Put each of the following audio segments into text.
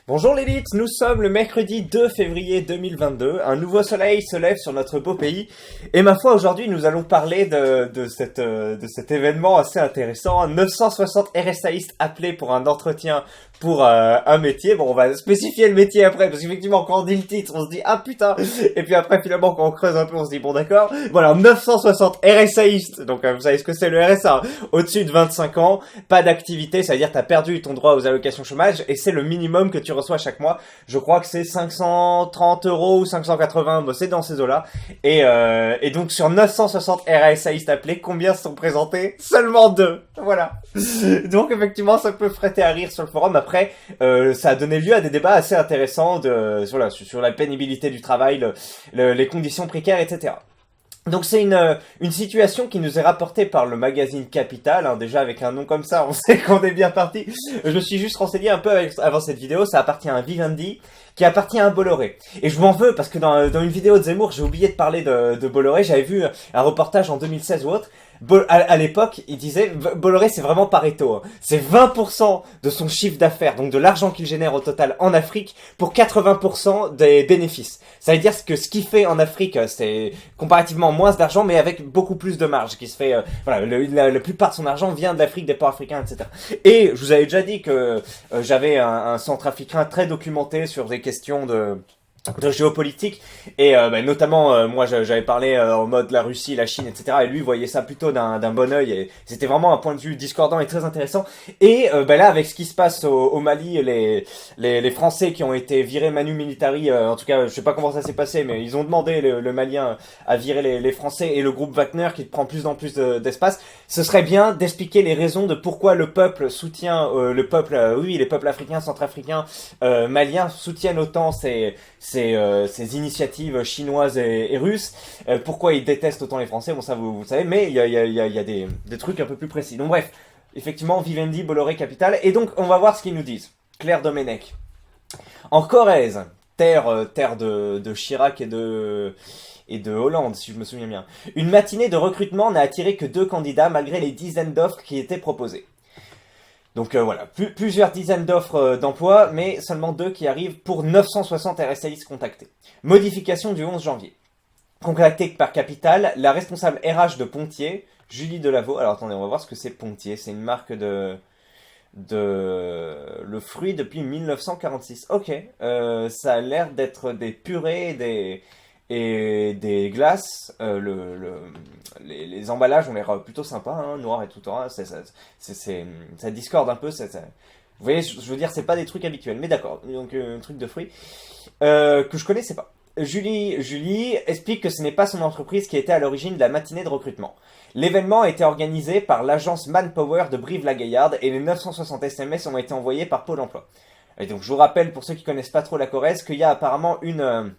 Bonjour l'élite, nous sommes le mercredi 2 février 2022, un nouveau soleil se lève sur notre beau pays, et ma foi aujourd'hui nous allons parler de cet événement assez intéressant, 960 RSAistes appelés pour un entretien pour un métier. Bon, on va spécifier le métier après, parce qu'effectivement quand on dit le titre on se dit ah putain, et puis après finalement quand on creuse un peu on se dit bon d'accord, voilà 960 RSAistes, donc vous savez ce que c'est le RSA, au-dessus de 25 ans, pas d'activité, ça veut dire que t'as perdu ton droit aux allocations chômage, et c'est le minimum que tu reçois chaque mois. Je crois que c'est 530 € ou 580, bon, c'est dans ces eaux-là. Et donc sur 960 RSAistes appelés, combien se sont présentés? Seulement 2. Voilà. Donc effectivement, ça peut prêter à rire sur le forum. Après, ça a donné lieu à des débats assez intéressants sur la pénibilité du travail, les conditions précaires, etc. Donc c'est une situation qui nous est rapportée par le magazine Capital, hein, déjà avec un nom comme ça, on sait qu'on est bien parti. Je me suis juste renseigné un peu avant cette vidéo, ça appartient à un Vivendi, qui appartient à un Bolloré. Et je m'en veux parce que dans une vidéo de Zemmour, j'ai oublié de parler de Bolloré, j'avais vu un reportage en 2016 ou autre. À l'époque, il disait, Bolloré c'est vraiment Pareto, hein. C'est 20% de son chiffre d'affaires, donc de l'argent qu'il génère au total en Afrique, pour 80% des bénéfices. Ça veut dire que ce qu'il fait en Afrique, c'est comparativement moins d'argent, mais avec beaucoup plus de marge, qui se fait, voilà, la plupart de son argent vient de l'Afrique, des ports africains, etc. Et je vous avais déjà dit que j'avais un centrafricain très documenté sur des questions de géopolitique, et notamment moi j'avais parlé en mode la Russie, la Chine, etc., et lui voyait ça plutôt d'un bon œil, et c'était vraiment un point de vue discordant et très intéressant. Et là avec ce qui se passe au Mali, les Français qui ont été virés manu militari, en tout cas je sais pas comment ça s'est passé, mais ils ont demandé le Malien à virer les Français, et le groupe Wagner qui prend plus en plus d'espace. Ce serait bien d'expliquer les raisons de pourquoi le peuple soutient les peuples africains, centrafricains, maliens soutiennent autant ces initiatives chinoises et russes. Pourquoi ils détestent autant les Français? Bon, ça vous le savez, mais il y a des trucs un peu plus précis. Donc bref, effectivement, Vivendi, Bolloré, Capital. Et donc, on va voir ce qu'ils nous disent. Claire Domenech. En Corrèze, terre de Chirac et de Hollande, si je me souviens bien. Une matinée de recrutement n'a attiré que 2 candidats malgré les dizaines d'offres qui étaient proposées. Donc voilà, plusieurs dizaines d'offres d'emploi, mais seulement 2 qui arrivent pour 960 RSAistes contactés. Modification du 11 janvier. Contactée par Capital, la responsable RH de Pontier, Julie Delaveau. Alors attendez, on va voir ce que c'est Pontier. C'est une marque de le fruit depuis 1946. Ok, ça a l'air d'être des purées et des glaces. Les emballages ont l'air plutôt sympas, hein, noir et tout en ça discorde un peu. Vous voyez, je veux dire, c'est pas des trucs habituels, mais d'accord. Donc un truc de fruits que je connaissais pas. Julie explique que ce n'est pas son entreprise qui était à l'origine de la matinée de recrutement. L'événement a été organisé par l'agence Manpower de Brive-la-Gaillarde, et les 960 SMS ont été envoyés par Pôle emploi. Et donc je vous rappelle, pour ceux qui connaissent pas trop la Corrèze, qu'il y a apparemment une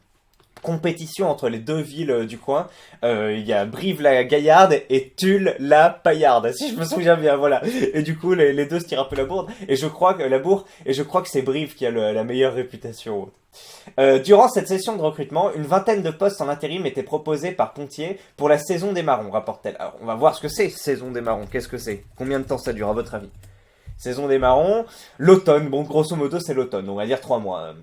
compétition entre les 2 villes du coin. Il y a Brive-la-Gaillarde et Tulle-la-Paillarde, si je me souviens bien, voilà. Et du coup, les 2 se tirent un peu la bourre, et je crois que c'est Brive qui a la meilleure réputation. Durant cette session de recrutement, une vingtaine de postes en intérim étaient proposés par Pontier pour la saison des marrons, rapporte-t-elle. Alors, on va voir ce que c'est, saison des marrons. Qu'est-ce que c'est? Combien de temps ça dure, à votre avis? Saison des marrons, l'automne. Bon, grosso modo, c'est l'automne. On va dire 3 mois.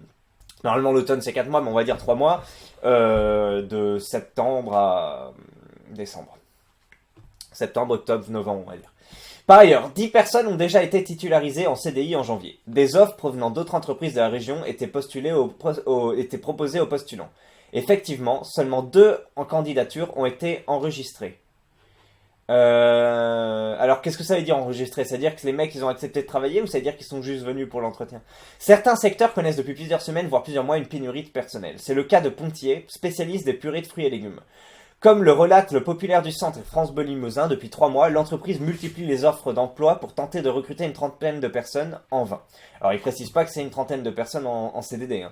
Normalement, l'automne, c'est 4 mois, mais on va dire 3 mois. De septembre à décembre. Septembre, octobre, novembre, on va dire. Par ailleurs, 10 personnes ont déjà été titularisées en CDI en janvier. Des offres provenant d'autres entreprises de la région étaient proposées aux postulants. Effectivement, seulement 2 en candidature ont été enregistrées. Alors, qu'est-ce que ça veut dire enregistrer? C'est-à-dire que les mecs, ils ont accepté de travailler, ou ça veut dire qu'ils sont juste venus pour l'entretien? Certains secteurs connaissent depuis plusieurs semaines, voire plusieurs mois, une pénurie de personnel. C'est le cas de Pontier, spécialiste des purées de fruits et légumes. Comme le relate le Populaire du Centre et France Bleu Limousin, depuis 3 mois, l'entreprise multiplie les offres d'emploi pour tenter de recruter une trentaine de personnes en vain. Alors, il précise pas que c'est une trentaine de personnes en CDD, hein.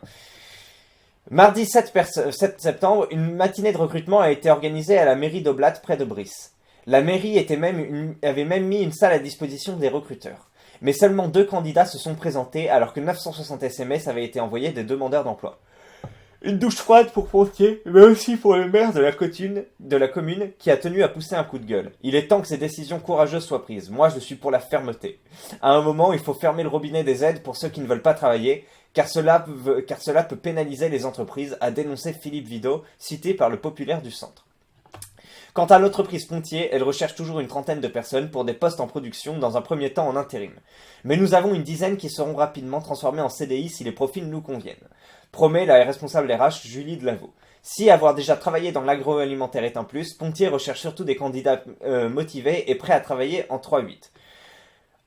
Mardi 7 septembre, une matinée de recrutement a été organisée à la mairie d'Oblat, près de Brice. La mairie avait même mis une salle à disposition des recruteurs. Mais seulement 2 candidats se sont présentés, alors que 960 SMS avaient été envoyés des demandeurs d'emploi. Une douche froide pour Pontier, mais aussi pour le maire de la commune qui a tenu à pousser un coup de gueule. Il est temps que ces décisions courageuses soient prises. Moi, je suis pour la fermeté. À un moment, il faut fermer le robinet des aides pour ceux qui ne veulent pas travailler, car cela peut pénaliser les entreprises, a dénoncé Philippe Vidot, cité par le Populaire du Centre. Quant à l'entreprise Pontier, elle recherche toujours une trentaine de personnes pour des postes en production, dans un premier temps en intérim. Mais nous avons une dizaine qui seront rapidement transformés en CDI si les profils nous conviennent, promet la responsable RH Julie Delaveau. Si avoir déjà travaillé dans l'agroalimentaire est un plus, Pontier recherche surtout des candidats motivés et prêts à travailler en 3-8.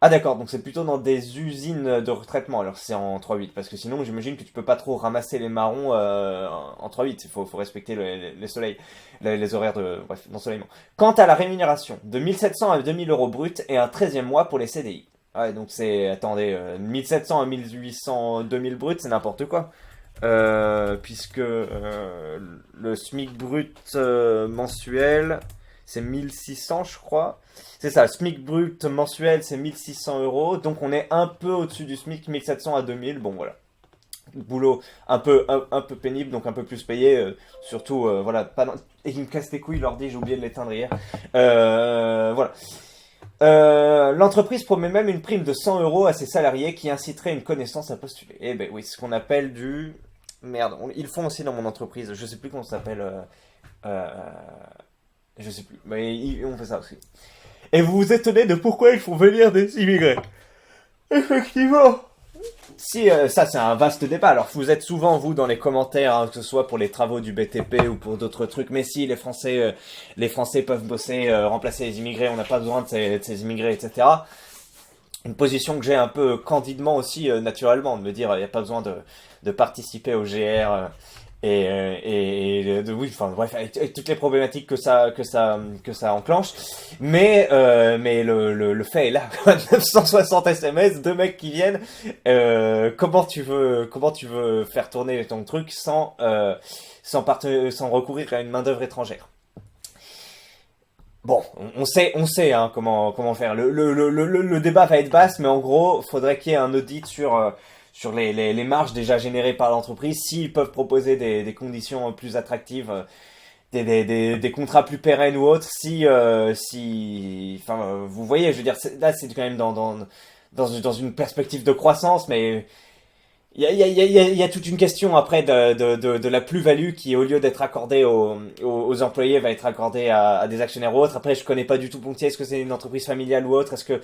Ah d'accord, donc c'est plutôt dans des usines de retraitement, alors c'est en 3-8, parce que sinon j'imagine que tu peux pas trop ramasser les marrons en 3-8, il faut respecter les soleils, les horaires d'ensoleillement. Quant à la rémunération, de 1700 à 2000 euros brut et un 13e mois pour les CDI. Ouais, donc c'est, attendez, 1700 à 1800, 2000 brut, c'est n'importe quoi. Puisque le SMIC brut mensuel, c'est 1600 je crois. C'est ça, le SMIC brut mensuel, c'est 1600 euros. Donc on est un peu au-dessus du SMIC, 1700 à 2000. Bon, voilà. Boulot un peu pénible, donc un peu plus payé. Surtout, voilà. Et il me casse les couilles, l'ordi, j'ai oublié de l'éteindre hier. Voilà. L'entreprise promet même une prime de 100 euros à ses salariés qui inciterait une connaissance à postuler. Eh ben oui, c'est ce qu'on appelle du... Merde, ils le font aussi dans mon entreprise. Je sais plus comment ça s'appelle. Je sais plus. Mais on fait ça aussi. Et vous vous étonnez de pourquoi ils font venir des immigrés. Effectivement. Si, ça c'est un vaste débat. Alors vous êtes souvent, vous, dans les commentaires, hein, que ce soit pour les travaux du BTP ou pour d'autres trucs, mais si les Français peuvent bosser, remplacer les immigrés, on n'a pas besoin de ces immigrés, etc. Une position que j'ai un peu candidement aussi, naturellement, de me dire, il n'y a pas besoin de participer au GR, oui, enfin bref, avec toutes les problématiques que ça enclenche, mais le fait est là, 960 SMS, deux mecs qui viennent, comment tu veux faire tourner ton truc sans recourir à une main d'œuvre étrangère. Bon, on sait hein, comment faire. Le débat va être vaste, mais en gros, faudrait qu'il y ait un audit sur les marges déjà générées par l'entreprise, s'ils peuvent proposer des conditions plus attractives, des contrats plus pérennes ou autres, enfin, vous voyez, je veux dire, là c'est quand même dans une perspective de croissance, mais il y a toute une question après de la plus-value qui, au lieu d'être accordée aux employés, va être accordée à des actionnaires ou autres. Après, je connais pas du tout Pontier. Est-ce que c'est une entreprise familiale ou autre? Est-ce que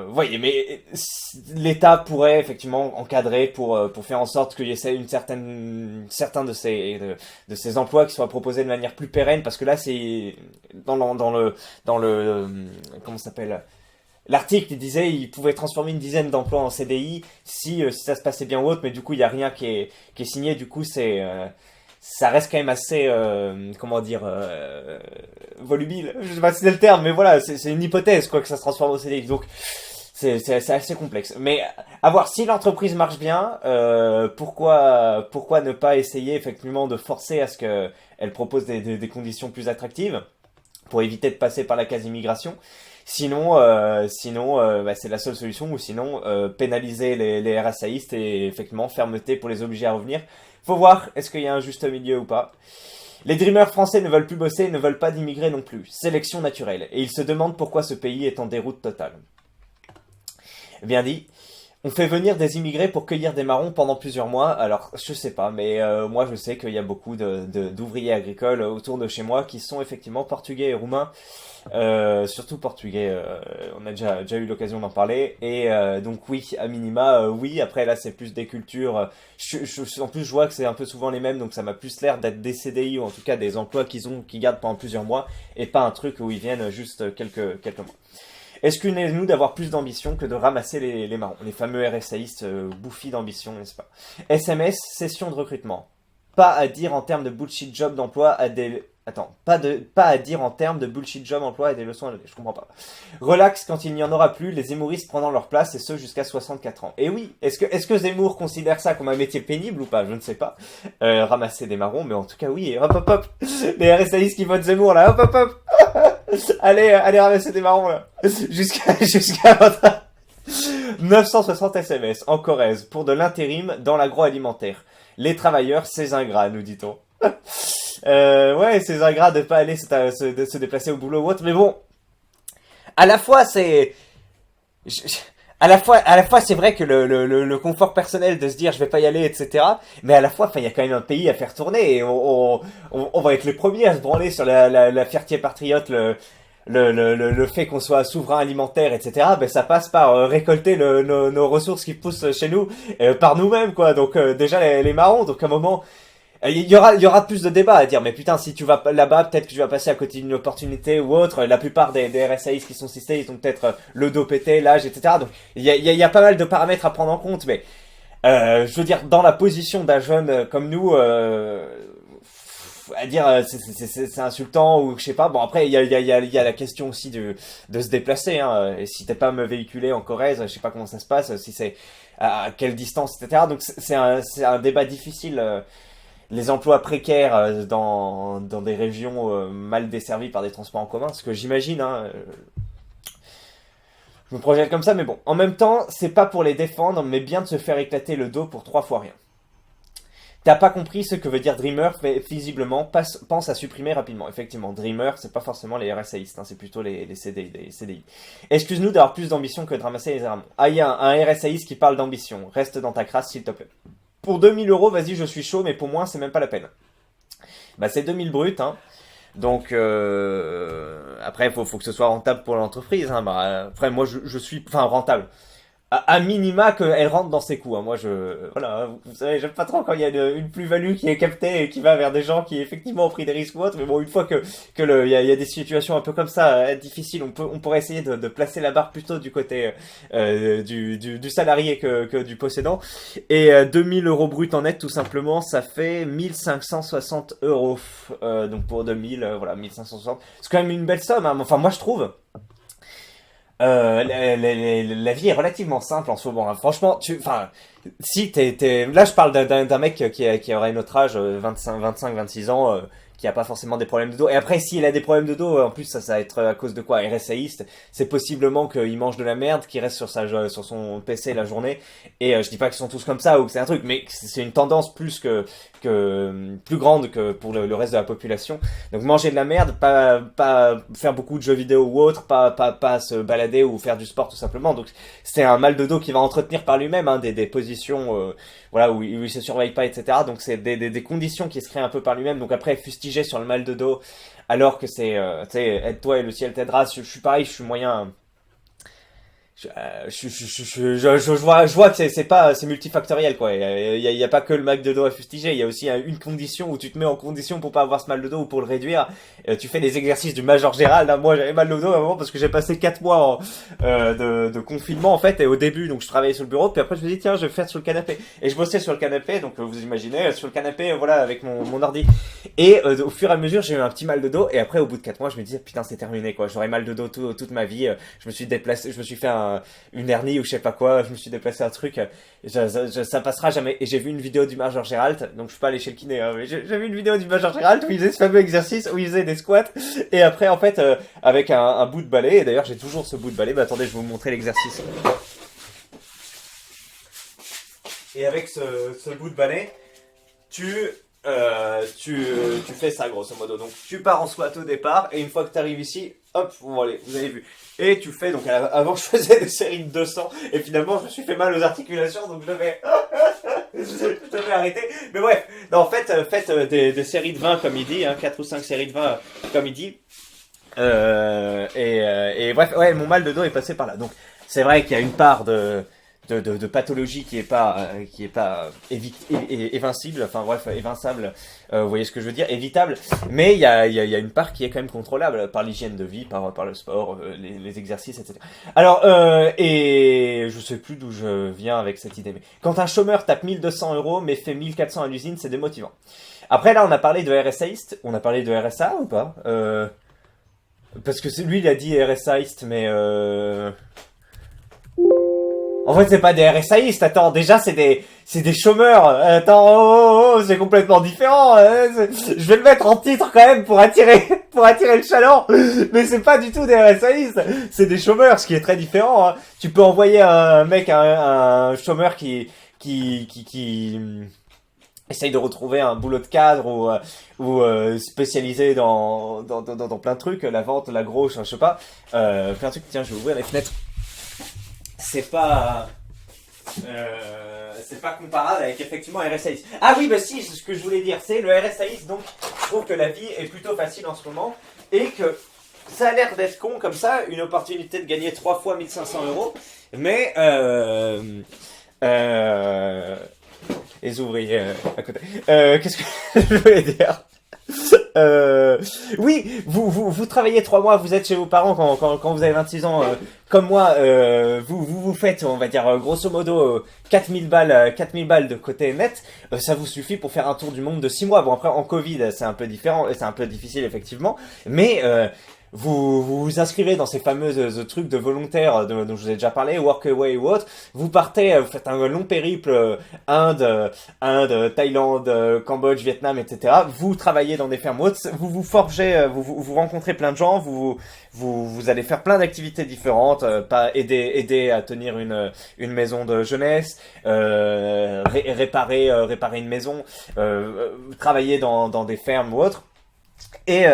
vous voyez, mais l'État pourrait effectivement encadrer pour faire en sorte qu'il y ait certains de ces emplois qui soient proposés de manière plus pérenne, parce que là, c'est dans le comment ça s'appelle? L'article, il disait il pouvait transformer une dizaine d'emplois en CDI si ça se passait bien ou autre, mais du coup, il n'y a rien qui est signé. Du coup, ça reste quand même assez, comment dire, volubile. Je sais pas si c'est le terme, mais voilà, c'est une hypothèse, quoi, que ça se transforme en CDI. Donc, c'est assez complexe. Mais à voir, si l'entreprise marche bien, pourquoi ne pas essayer effectivement de forcer à ce qu'elle propose des conditions plus attractives pour éviter de passer par la quasi-immigration. Sinon, c'est la seule solution, ou sinon pénaliser les RSAistes et effectivement fermeté pour les obliger à revenir. Faut voir, est-ce qu'il y a un juste milieu ou pas. Les dreamers français ne veulent plus bosser et ne veulent pas d'immigrés non plus. Sélection naturelle. Et ils se demandent pourquoi ce pays est en déroute totale. Bien dit. On fait venir des immigrés pour cueillir des marrons pendant plusieurs mois. Alors, je sais pas, mais moi je sais qu'il y a beaucoup d'ouvriers agricoles autour de chez moi qui sont effectivement portugais et roumains. Surtout portugais, on a déjà eu l'occasion d'en parler. Et donc oui, à minima, oui. Après là, c'est plus des cultures. En plus, je vois que c'est un peu souvent les mêmes, donc ça m'a plus l'air d'être des CDI ou en tout cas des emplois qu'ils gardent pendant plusieurs mois et pas un truc où ils viennent juste quelques mois. Excusez-nous d'avoir plus d'ambition que de ramasser les marrons. Les fameux RSAistes bouffis d'ambition, n'est-ce pas? SMS, session de recrutement. Pas à dire en termes de bullshit job d'emploi à des... Attends, pas à dire en termes de bullshit job emploi et des leçons à donner, je comprends pas. Relax quand il n'y en aura plus, les hémoristes prenant leur place, et ce jusqu'à 64 ans. Et oui, est-ce que Zemmour considère ça comme un métier pénible ou pas? Je ne sais pas. Ramasser des marrons, mais en tout cas oui, et hop hop hop. Les RSAistes qui votent Zemmour là, hop hop hop. allez ramasser des marrons là. Jusqu'à votre... 960 SMS en Corrèze pour de l'intérim dans l'agroalimentaire. Les travailleurs, c'est ingrat, nous dit-on. Ouais, c'est ingrat de pas aller se déplacer au boulot ou autre, mais bon, à la fois c'est... à la fois, c'est vrai que le confort personnel de se dire je vais pas y aller, etc. Mais à la fois, enfin, il y a quand même un pays à faire tourner et on va être les premiers à se branler sur la fierté patriote, le fait qu'on soit souverain alimentaire, etc. Ben ça passe par récolter nos ressources qui poussent chez nous par nous-mêmes, quoi. Donc déjà les marrons. Donc à un moment, il y aura plus de débats à dire, mais putain, si tu vas là-bas, peut-être que tu vas passer à côté d'une opportunité ou autre. La plupart des RSAIs qui sont cités, ils ont peut-être le dos pété, l'âge, etc. Donc, il y a pas mal de paramètres à prendre en compte, mais je veux dire, dans la position d'un jeune comme nous, à dire c'est insultant ou je sais pas. Bon, après, il y a la question aussi de se déplacer. Hein. Et si t'es pas me véhiculé en Corrèze, je sais pas comment ça se passe, si c'est à quelle distance, etc. Donc, c'est un débat difficile. Les emplois précaires dans des régions mal desservies par des transports en commun, ce que j'imagine, hein, je me projette comme ça, mais bon. En même temps, c'est pas pour les défendre, mais bien de se faire éclater le dos pour 3 fois rien. T'as pas compris ce que veut dire Dreamer, mais visiblement pense à supprimer rapidement. Effectivement, Dreamer, c'est pas forcément les RSAistes, hein, c'est plutôt les CDI. Excuse-nous d'avoir plus d'ambition que de ramasser les errements. Ah, il y a un RSAiste qui parle d'ambition. Reste dans ta crasse, s'il te plaît. Pour 2000 €, vas-y, je suis chaud, mais pour moi, c'est même pas la peine. Bah, c'est 2000 bruts, hein. Donc, après, faut que ce soit rentable pour l'entreprise, hein. Bah, après, moi, je suis, enfin, rentable. À minima qu'elle rentre dans ses coûts. Hein. Moi, voilà, vous savez, j'aime pas trop quand il y a une plus-value qui est captée et qui va vers des gens qui effectivement ont pris des risques ou autres. Mais bon, une fois il y a des situations un peu comme ça, difficiles, on pourrait essayer de placer la barre plutôt du côté du salarié que du possédant. Et 2000 € brut en net, tout simplement, ça fait 1560 €. Donc pour 2000, voilà, 1560. C'est quand même une belle somme. Hein. Enfin, moi, je trouve. La vie est relativement simple en ce moment. Hein. Franchement, enfin, si là, je parle d'un mec qui aurait notre âge, 25, 26 ans, qui a pas forcément des problèmes de dos. Et après, s'il a des problèmes de dos, en plus, ça va être à cause de quoi? RSAiste, c'est possiblement qu'il mange de la merde, qu'il reste sur son PC la journée. Et je dis pas qu'ils sont tous comme ça ou que c'est un truc, mais c'est une tendance plus grande que pour le reste de la population. Donc manger de la merde, pas faire beaucoup de jeux vidéo ou autre, pas se balader ou faire du sport tout simplement. Donc c'est un mal de dos qui va entretenir par lui-même, hein, des positions voilà où il se surveille pas, etc. Donc c'est des conditions qui se créent un peu par lui-même. Donc après fustiger sur le mal de dos alors que c'est tu sais, aide-toi et le ciel t'aidera. Je suis pareil, je suis moyen. Je vois que c'est multifactoriel, quoi. Il y a pas que le mal de dos à fustiger. Il y a aussi une condition où tu te mets en condition pour pas avoir ce mal de dos ou pour le réduire. Tu fais des exercices du Major Gérald. Hein. Moi, j'avais mal au dos à un moment parce que j'ai passé 4 mois de confinement, en fait. Et au début, donc, je travaillais sur le bureau. Puis après, je me dis, tiens, je vais faire sur le canapé. Et je bossais sur le canapé. Donc, vous imaginez, sur le canapé, voilà, avec mon ordi. Et au fur et à mesure, j'ai eu un petit mal de dos. Et après, au bout de 4 mois, je me disais, putain, c'est terminé, quoi. J'aurais mal de dos toute ma vie. Je me suis déplacé, je me suis fait une hernie ou je sais pas quoi, je me suis déplacé un truc, ça passera jamais. Et j'ai vu une vidéo du Major Gérald, donc je suis pas allé chez le kiné, hein, mais j'ai vu une vidéo du Major Gérald où il faisait ce fameux exercice, où il faisait des squats, et après en fait, avec un bout de balai, et d'ailleurs j'ai toujours ce bout de balai, mais attendez, je vais vous montrer l'exercice. Et avec ce bout de balai, tu fais ça grosso modo. Donc tu pars en squat au départ et une fois que tu arrives ici, hop, bon, allez, vous avez vu. Et tu fais, donc avant je faisais des séries de 200 et finalement je me suis fait mal aux articulations donc je devais arrêter. Mais bref, non, en fait, faites des séries de 20 comme il dit, hein, 4 ou 5 séries de 20 comme il dit. Et bref, ouais, mon mal de dos est passé par là. Donc c'est vrai qu'il y a une part de pathologie qui est pas évincible, enfin bref, évinçable, vous voyez ce que je veux dire, évitable, mais il y a une part qui est quand même contrôlable par l'hygiène de vie, par le sport, les exercices, etc. Alors, et je sais plus d'où je viens avec cette idée, mais quand un chômeur tape 1200 € mais fait 1400 à l'usine, c'est démotivant. Après là, on a parlé de RSAiste, on a parlé de RSA ou pas parce que lui il a dit RSAiste, mais en fait, c'est pas des RSAistes. Attends, déjà, c'est des chômeurs. Attends, c'est complètement différent. Je vais le mettre en titre quand même pour attirer le chaland. Mais c'est pas du tout des RSAistes. C'est des chômeurs, ce qui est très différent. Hein. Tu peux envoyer un mec, un chômeur qui essaye de retrouver un boulot de cadre ou spécialisé dans plein de trucs, la vente, la grosse, je sais pas, plein de trucs. Tiens, je vais ouvrir les fenêtres. c'est pas comparable avec effectivement RSAIS. Ah oui, bah si, ce que je voulais dire, c'est le RSAIS, donc je trouve que la vie est plutôt facile en ce moment, et que ça a l'air d'être con comme ça, une opportunité de gagner 3 fois 1500 euros, mais les ouvriers à côté. Qu'est-ce que je voulais dire? Oui, vous travaillez 3 mois, vous êtes chez vos parents quand vous avez 26 ans, comme moi, vous faites, on va dire, grosso modo, 4000 balles de côté net, ça vous suffit pour faire un tour du monde de 6 mois. Bon, après, en Covid, c'est un peu différent, c'est un peu difficile, effectivement, mais vous inscrivez dans ces fameuses trucs de volontaires dont je vous ai déjà parlé, Workaway ou autre, vous partez, vous faites un long périple, Inde, Thaïlande, Cambodge, Vietnam, etc. Vous travaillez dans des fermes hautes, vous forgez, vous rencontrez plein de gens, vous allez faire plein d'activités différentes, pas aider à tenir une maison de jeunesse, réparer une maison, travailler dans des fermes ou autres. Et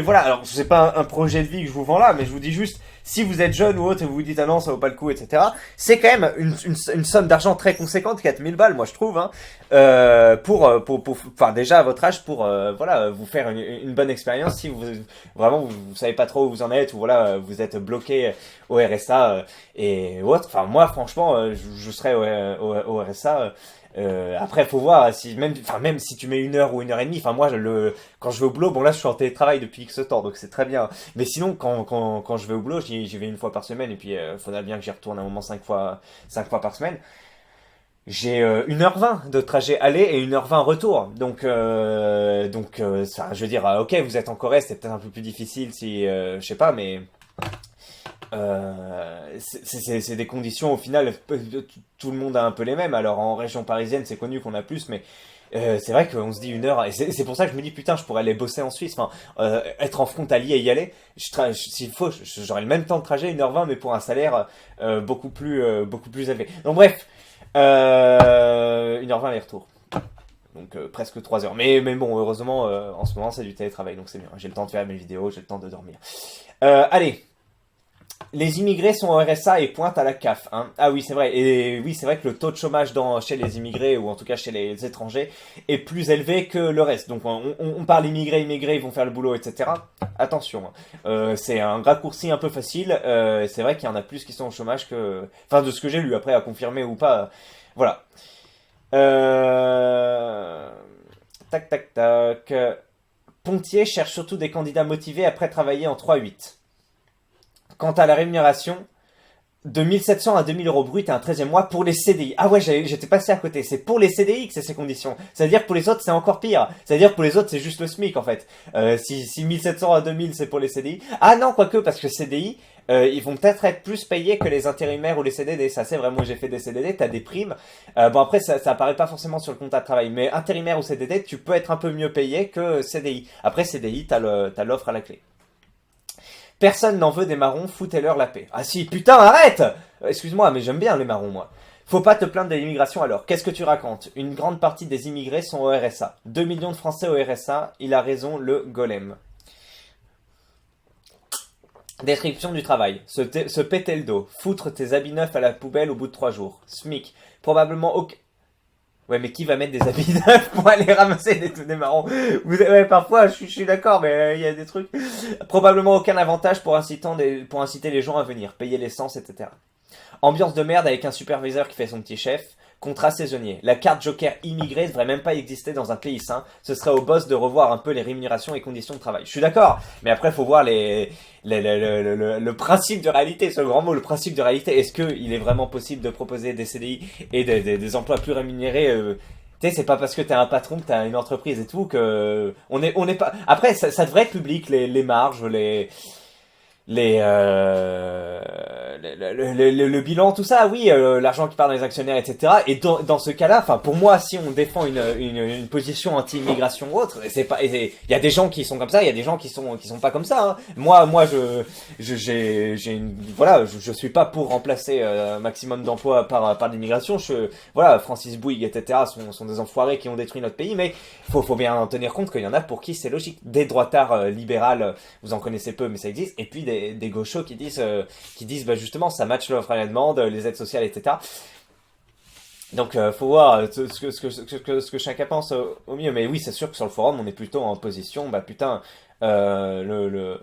voilà, alors c'est pas un projet de vie que je vous vends là, mais je vous dis juste, si vous êtes jeune ou autre et vous vous dites ah non ça vaut pas le coup, etc. C'est quand même une somme d'argent très conséquente, 4000 balles moi je trouve, hein, enfin déjà à votre âge pour voilà vous faire une bonne expérience si vraiment vous savez pas trop où vous en êtes ou voilà vous êtes bloqué au RSA et autres. Enfin moi franchement je serais au RSA. Après, faut voir si même si tu mets 1 heure ou 1 heure et demie. Enfin, moi, quand je vais au boulot, bon là, je suis en télétravail depuis X temps, donc c'est très bien. Mais sinon, quand je vais au boulot, j'y vais 1 fois par semaine, et puis faudra bien que j'y retourne à un moment 5 fois par semaine. J'ai 1h20 de trajet aller et 1h20 retour. Donc ça, je veux dire, ok, vous êtes en Corée, c'est peut-être un peu plus difficile si, je sais pas, mais c'est des conditions au final tout le monde a un peu les mêmes. Alors en région parisienne c'est connu qu'on a plus, mais c'est vrai qu'on se dit 1 heure et c'est pour ça que je me dis putain je pourrais aller bosser en Suisse, enfin être en frontalier et y aller, s'il faut j'aurais le même temps de trajet 1h20 mais pour un salaire beaucoup plus élevé. Donc bref, 1h20 aller-retour, donc presque 3 heures, mais bon heureusement en ce moment c'est du télétravail donc c'est bien, j'ai le temps de faire mes vidéos, j'ai le temps de dormir. Allez, les immigrés sont au RSA et pointent à la CAF. Hein. Ah oui, c'est vrai. Et oui, c'est vrai que le taux de chômage chez les immigrés, ou en tout cas chez les étrangers, est plus élevé que le reste. Donc on parle immigrés, ils vont faire le boulot, etc. Attention, hein. C'est un raccourci un peu facile. C'est vrai qu'il y en a plus qui sont au chômage que... Enfin, de ce que j'ai lu, après, à confirmer ou pas. Voilà. Tac, tac, tac. Pontier cherche surtout des candidats motivés après travailler en 3-8. Quant à la rémunération, de 1700 à 2000 euros brut et un 13e mois pour les CDI. Ah ouais, j'étais passé à côté. C'est pour les CDI que c'est ces conditions. C'est-à-dire que pour les autres, c'est encore pire. C'est-à-dire que pour les autres, c'est juste le SMIC, en fait. Si 1700 à 2000, c'est pour les CDI. Ah non, quoique, parce que CDI, ils vont peut-être être plus payés que les intérimaires ou les CDD. Ça, c'est vraiment, j'ai fait des CDD, t'as des primes. Bon, après, ça apparaît pas forcément sur le contrat de travail. Mais intérimaire ou CDD, tu peux être un peu mieux payé que CDI. Après, CDI, t'as l'offre à la clé. Personne n'en veut des marrons, foutez-leur la paix. Ah si, putain, arrête! Excuse-moi, mais j'aime bien les marrons, moi. Faut pas te plaindre de l'immigration alors. Qu'est-ce que tu racontes? Une grande partie des immigrés sont au RSA. 2 millions de Français au RSA, il a raison, le golem. Description du travail. Se péter le dos. Foutre tes habits neufs à la poubelle au bout de 3 jours. SMIC. Probablement aucun... Ouais, mais qui va mettre des habits neufs pour aller ramasser des marrons? Ouais, parfois, je suis d'accord, mais il y a des trucs. Probablement aucun avantage pour inciter les gens à venir, payer l'essence, etc. Ambiance de merde avec un superviseur qui fait son petit chef. Contrat saisonnier. La carte joker immigré ne devrait même pas exister dans un pays sain. Ce serait au boss de revoir un peu les rémunérations et conditions de travail. Je suis d'accord, mais après, faut voir le principe de réalité, ce grand mot, le principe de réalité. Est-ce qu'il est vraiment possible de proposer des CDI et des emplois plus rémunérés tu sais, c'est pas parce que t'es un patron, que t'as une entreprise et tout, que on est pas... Après, ça devrait être public, les marges, le bilan, tout ça, oui, l'argent qui part dans les actionnaires, etc. Et dans ce cas-là, enfin, pour moi, si on défend une position anti-immigration ou autre, c'est pas, il y a des gens qui sont comme ça, il y a des gens qui sont pas comme ça, hein. Moi, je suis pas pour remplacer un maximum d'emplois par l'immigration. Voilà, Francis Bouygues, etc. sont des enfoirés qui ont détruit notre pays, mais faut bien en tenir compte qu'il y en a pour qui c'est logique. Des droitards libérales, vous en connaissez peu, mais ça existe. Et puis des gauchos qui disent bah justement, ça matche l'offre et la demande, les aides sociales, etc. Donc, faut voir ce que chacun pense au mieux. Mais oui, c'est sûr que sur le forum, on est plutôt en position, bah putain, euh, le, le,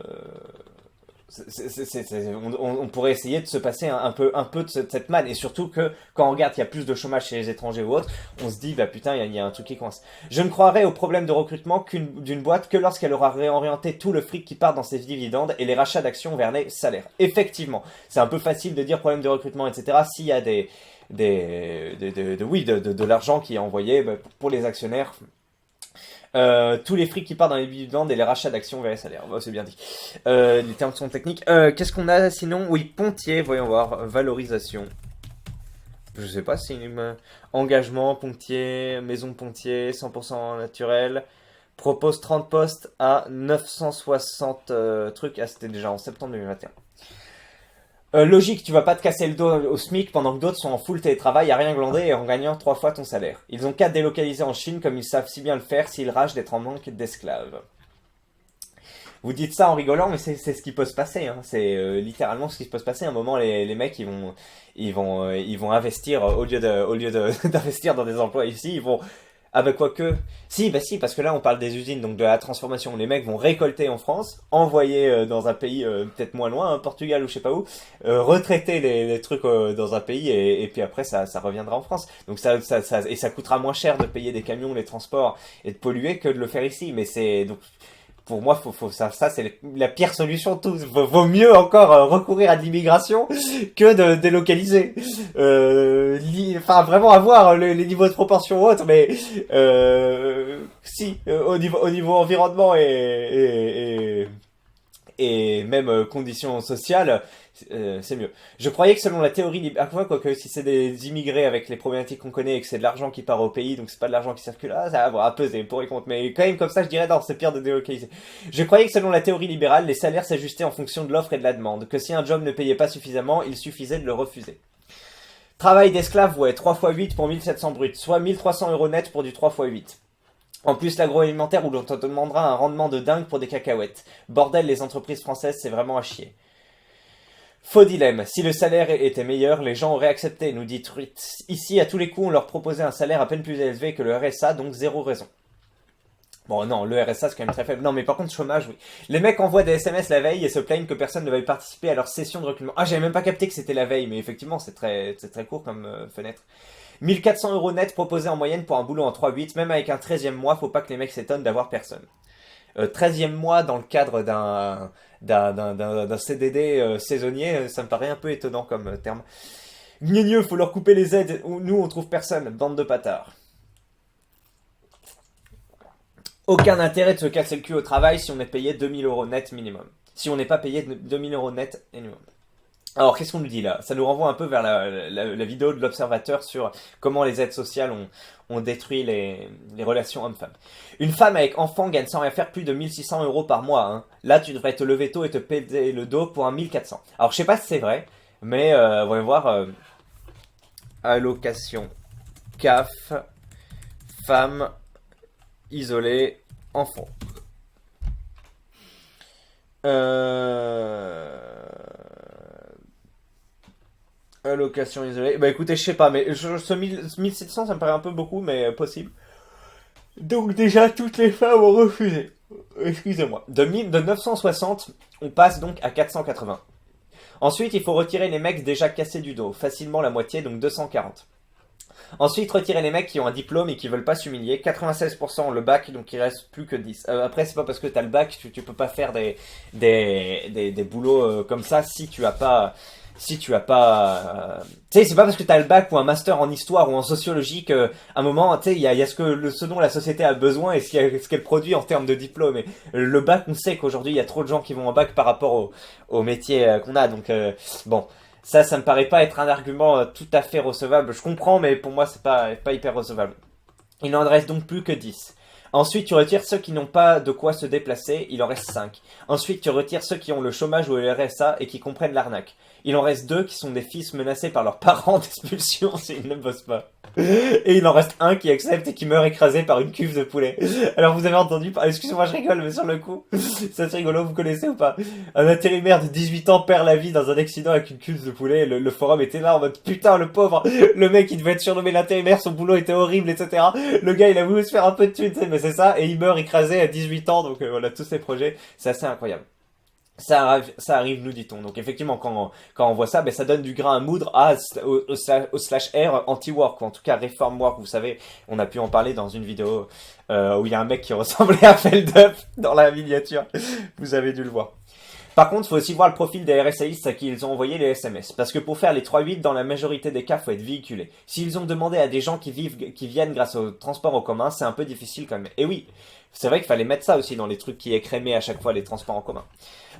on pourrait essayer de se passer un peu de cette manne. Et surtout que quand on regarde qu'il y a plus de chômage chez les étrangers ou autres, on se dit, bah putain, il y a un truc qui coince. Je ne croirais au problème de recrutement d'une boîte que lorsqu'elle aura réorienté tout le fric qui part dans ses dividendes et les rachats d'actions vers les salaires. Effectivement, c'est un peu facile de dire problème de recrutement, etc. S'il y a de l'argent qui est envoyé bah, pour les actionnaires. Tous les frics qui partent dans les dividendes et les rachats d'actions vers les salaires. Oh, c'est bien dit. Les termes sont techniques. Qu'est-ce qu'on a sinon? Oui, Pontier, voyons voir. Valorisation. Je sais pas si engagement, Pontier, maison Pontier, 100% naturel. Propose 30 postes à 960 trucs. Ah, c'était déjà en septembre 2021. Logique, tu vas pas te casser le dos au SMIC pendant que d'autres sont en full télétravail à rien glander et en gagnant 3 fois ton salaire. Ils ont qu'à délocaliser en Chine comme ils savent si bien le faire s'ils ragent d'être en manque d'esclaves. Vous dites ça en rigolant, mais c'est ce qui peut se passer. Hein. C'est littéralement ce qui peut se passer. À un moment, les mecs, ils vont investir au lieu d'investir dans des emplois ici, ils vont. Ah bah quoique, si, bah si, parce que là on parle des usines, donc de la transformation. Les mecs vont récolter en France, envoyer dans un pays peut-être moins loin, hein, Portugal ou je sais pas où, retraiter les trucs dans un pays et puis après ça reviendra en France. Donc et ça coûtera moins cher de payer des camions, les transports et de polluer que de le faire ici. Mais c'est donc pour moi, ça c'est la pire solution de tout. Vaut mieux encore recourir à de l'immigration que de délocaliser. Enfin, vraiment avoir les niveaux de proportion autres, mais si au niveau environnement et même conditions sociales, c'est mieux. Je croyais que selon la théorie libérale, quoique si c'est des immigrés avec les problématiques qu'on connaît et que c'est de l'argent qui part au pays, donc c'est pas de l'argent qui circule, ça va avoir un peu des pour et contre, mais quand même comme ça je dirais non, c'est pire de délocaliser. Je croyais que selon la théorie libérale, les salaires s'ajustaient en fonction de l'offre et de la demande, que si un job ne payait pas suffisamment, il suffisait de le refuser. Travail d'esclave, ouais, 3 x 8 pour 1700 bruts, soit 1300 euros net pour du 3 x 8. En plus, l'agroalimentaire où l'on te demandera un rendement de dingue pour des cacahuètes. Bordel, les entreprises françaises, c'est vraiment à chier. Faux dilemme. Si le salaire était meilleur, les gens auraient accepté, nous dit Truit. Ici, à tous les coups, on leur proposait un salaire à peine plus élevé que le RSA, donc zéro raison. Bon, non, le RSA, c'est quand même très faible. Non, mais par contre, chômage, oui. Les mecs envoient des SMS la veille et se plaignent que personne ne veuille participer à leur session de recrutement. Ah, j'avais même pas capté que c'était la veille, mais effectivement, c'est très court comme fenêtre. 1400 euros net proposés en moyenne pour un boulot en 3-8, même avec un 13e mois, faut pas que les mecs s'étonnent d'avoir personne. 13e mois dans le cadre d'un CDD saisonnier, ça me paraît un peu étonnant comme terme. Gneugneux, faut leur couper les aides, nous on trouve personne, bande de pâtards. Aucun intérêt de se casser le cul au travail si on est payé 2000 euros net minimum. Si on n'est pas payé 2000 euros net minimum. Alors, qu'est-ce qu'on nous dit là? Ça nous renvoie un peu vers la vidéo de l'observateur sur comment les aides sociales ont détruit les relations hommes-femmes. Une femme avec enfant gagne sans rien faire plus de 1600 euros par mois. Hein. Là, tu devrais te lever tôt et te péter le dos pour un 1400. Alors, je sais pas si c'est vrai, mais on va voir allocation CAF, femme, isolée, enfant. Allocation isolée. Bah écoutez, je sais pas, mais ce 1700 ça me paraît un peu beaucoup, mais possible. Donc déjà, toutes les femmes ont refusé. Excusez-moi. De 960, on passe donc à 480. Ensuite, il faut retirer les mecs déjà cassés du dos. Facilement la moitié, donc 240. Ensuite, retirer les mecs qui ont un diplôme et qui veulent pas s'humilier. 96% le bac, donc il reste plus que 10. Après, c'est pas parce que t'as le bac, tu peux pas faire des boulots comme ça si tu as pas... Tu sais, c'est pas parce que t'as le bac ou un master en histoire ou en sociologie qu'à un moment, tu sais, il y a ce dont la société a besoin et ce qu'elle produit en termes de diplôme. Et le bac, on sait qu'aujourd'hui, il y a trop de gens qui vont en bac par rapport au métier qu'on a. Donc, bon... Ça me paraît pas être un argument tout à fait recevable. Je comprends, mais pour moi, c'est pas hyper recevable. Il n'en reste donc plus que 10. Ensuite, tu retires ceux qui n'ont pas de quoi se déplacer, il en reste 5. Ensuite, tu retires ceux qui ont le chômage ou le RSA et qui comprennent l'arnaque. Il en reste 2 qui sont des fils menacés par leurs parents d'expulsion s'ils ne bossent pas. Et il en reste un qui accepte et qui meurt écrasé par une cuve de poulet. Alors vous avez entendu parler, excusez-moi je rigole, mais sur le coup, c'est rigolo, vous connaissez ou pas? Un intérimaire de 18 ans perd la vie dans un accident avec une cuve de poulet. Le forum était là en mode putain le pauvre, le mec il devait être surnommé l'intérimaire, son boulot était horrible, etc. Le gars il a voulu se faire un peu de thunes, mais c'est ça, et il meurt écrasé à 18 ans, donc voilà, tous ces projets, c'est assez incroyable. Ça arrive, nous dit-on. Donc effectivement, quand on voit ça, ben, ça donne du grain à moudre au slash R anti-work, ou en tout cas reform work. Vous savez, on a pu en parler dans une vidéo où il y a un mec qui ressemblait à Feldup dans la miniature. Vous avez dû le voir. Par contre, il faut aussi voir le profil des RSAistes à qui ils ont envoyé les SMS. Parce que pour faire les 3-8, dans la majorité des cas, faut être véhiculé. S'ils ont demandé à des gens qui viennent grâce au transport en commun, c'est un peu difficile quand même. Et oui, c'est vrai qu'il fallait mettre ça aussi dans les trucs qui écrémaient à chaque fois les transports en commun.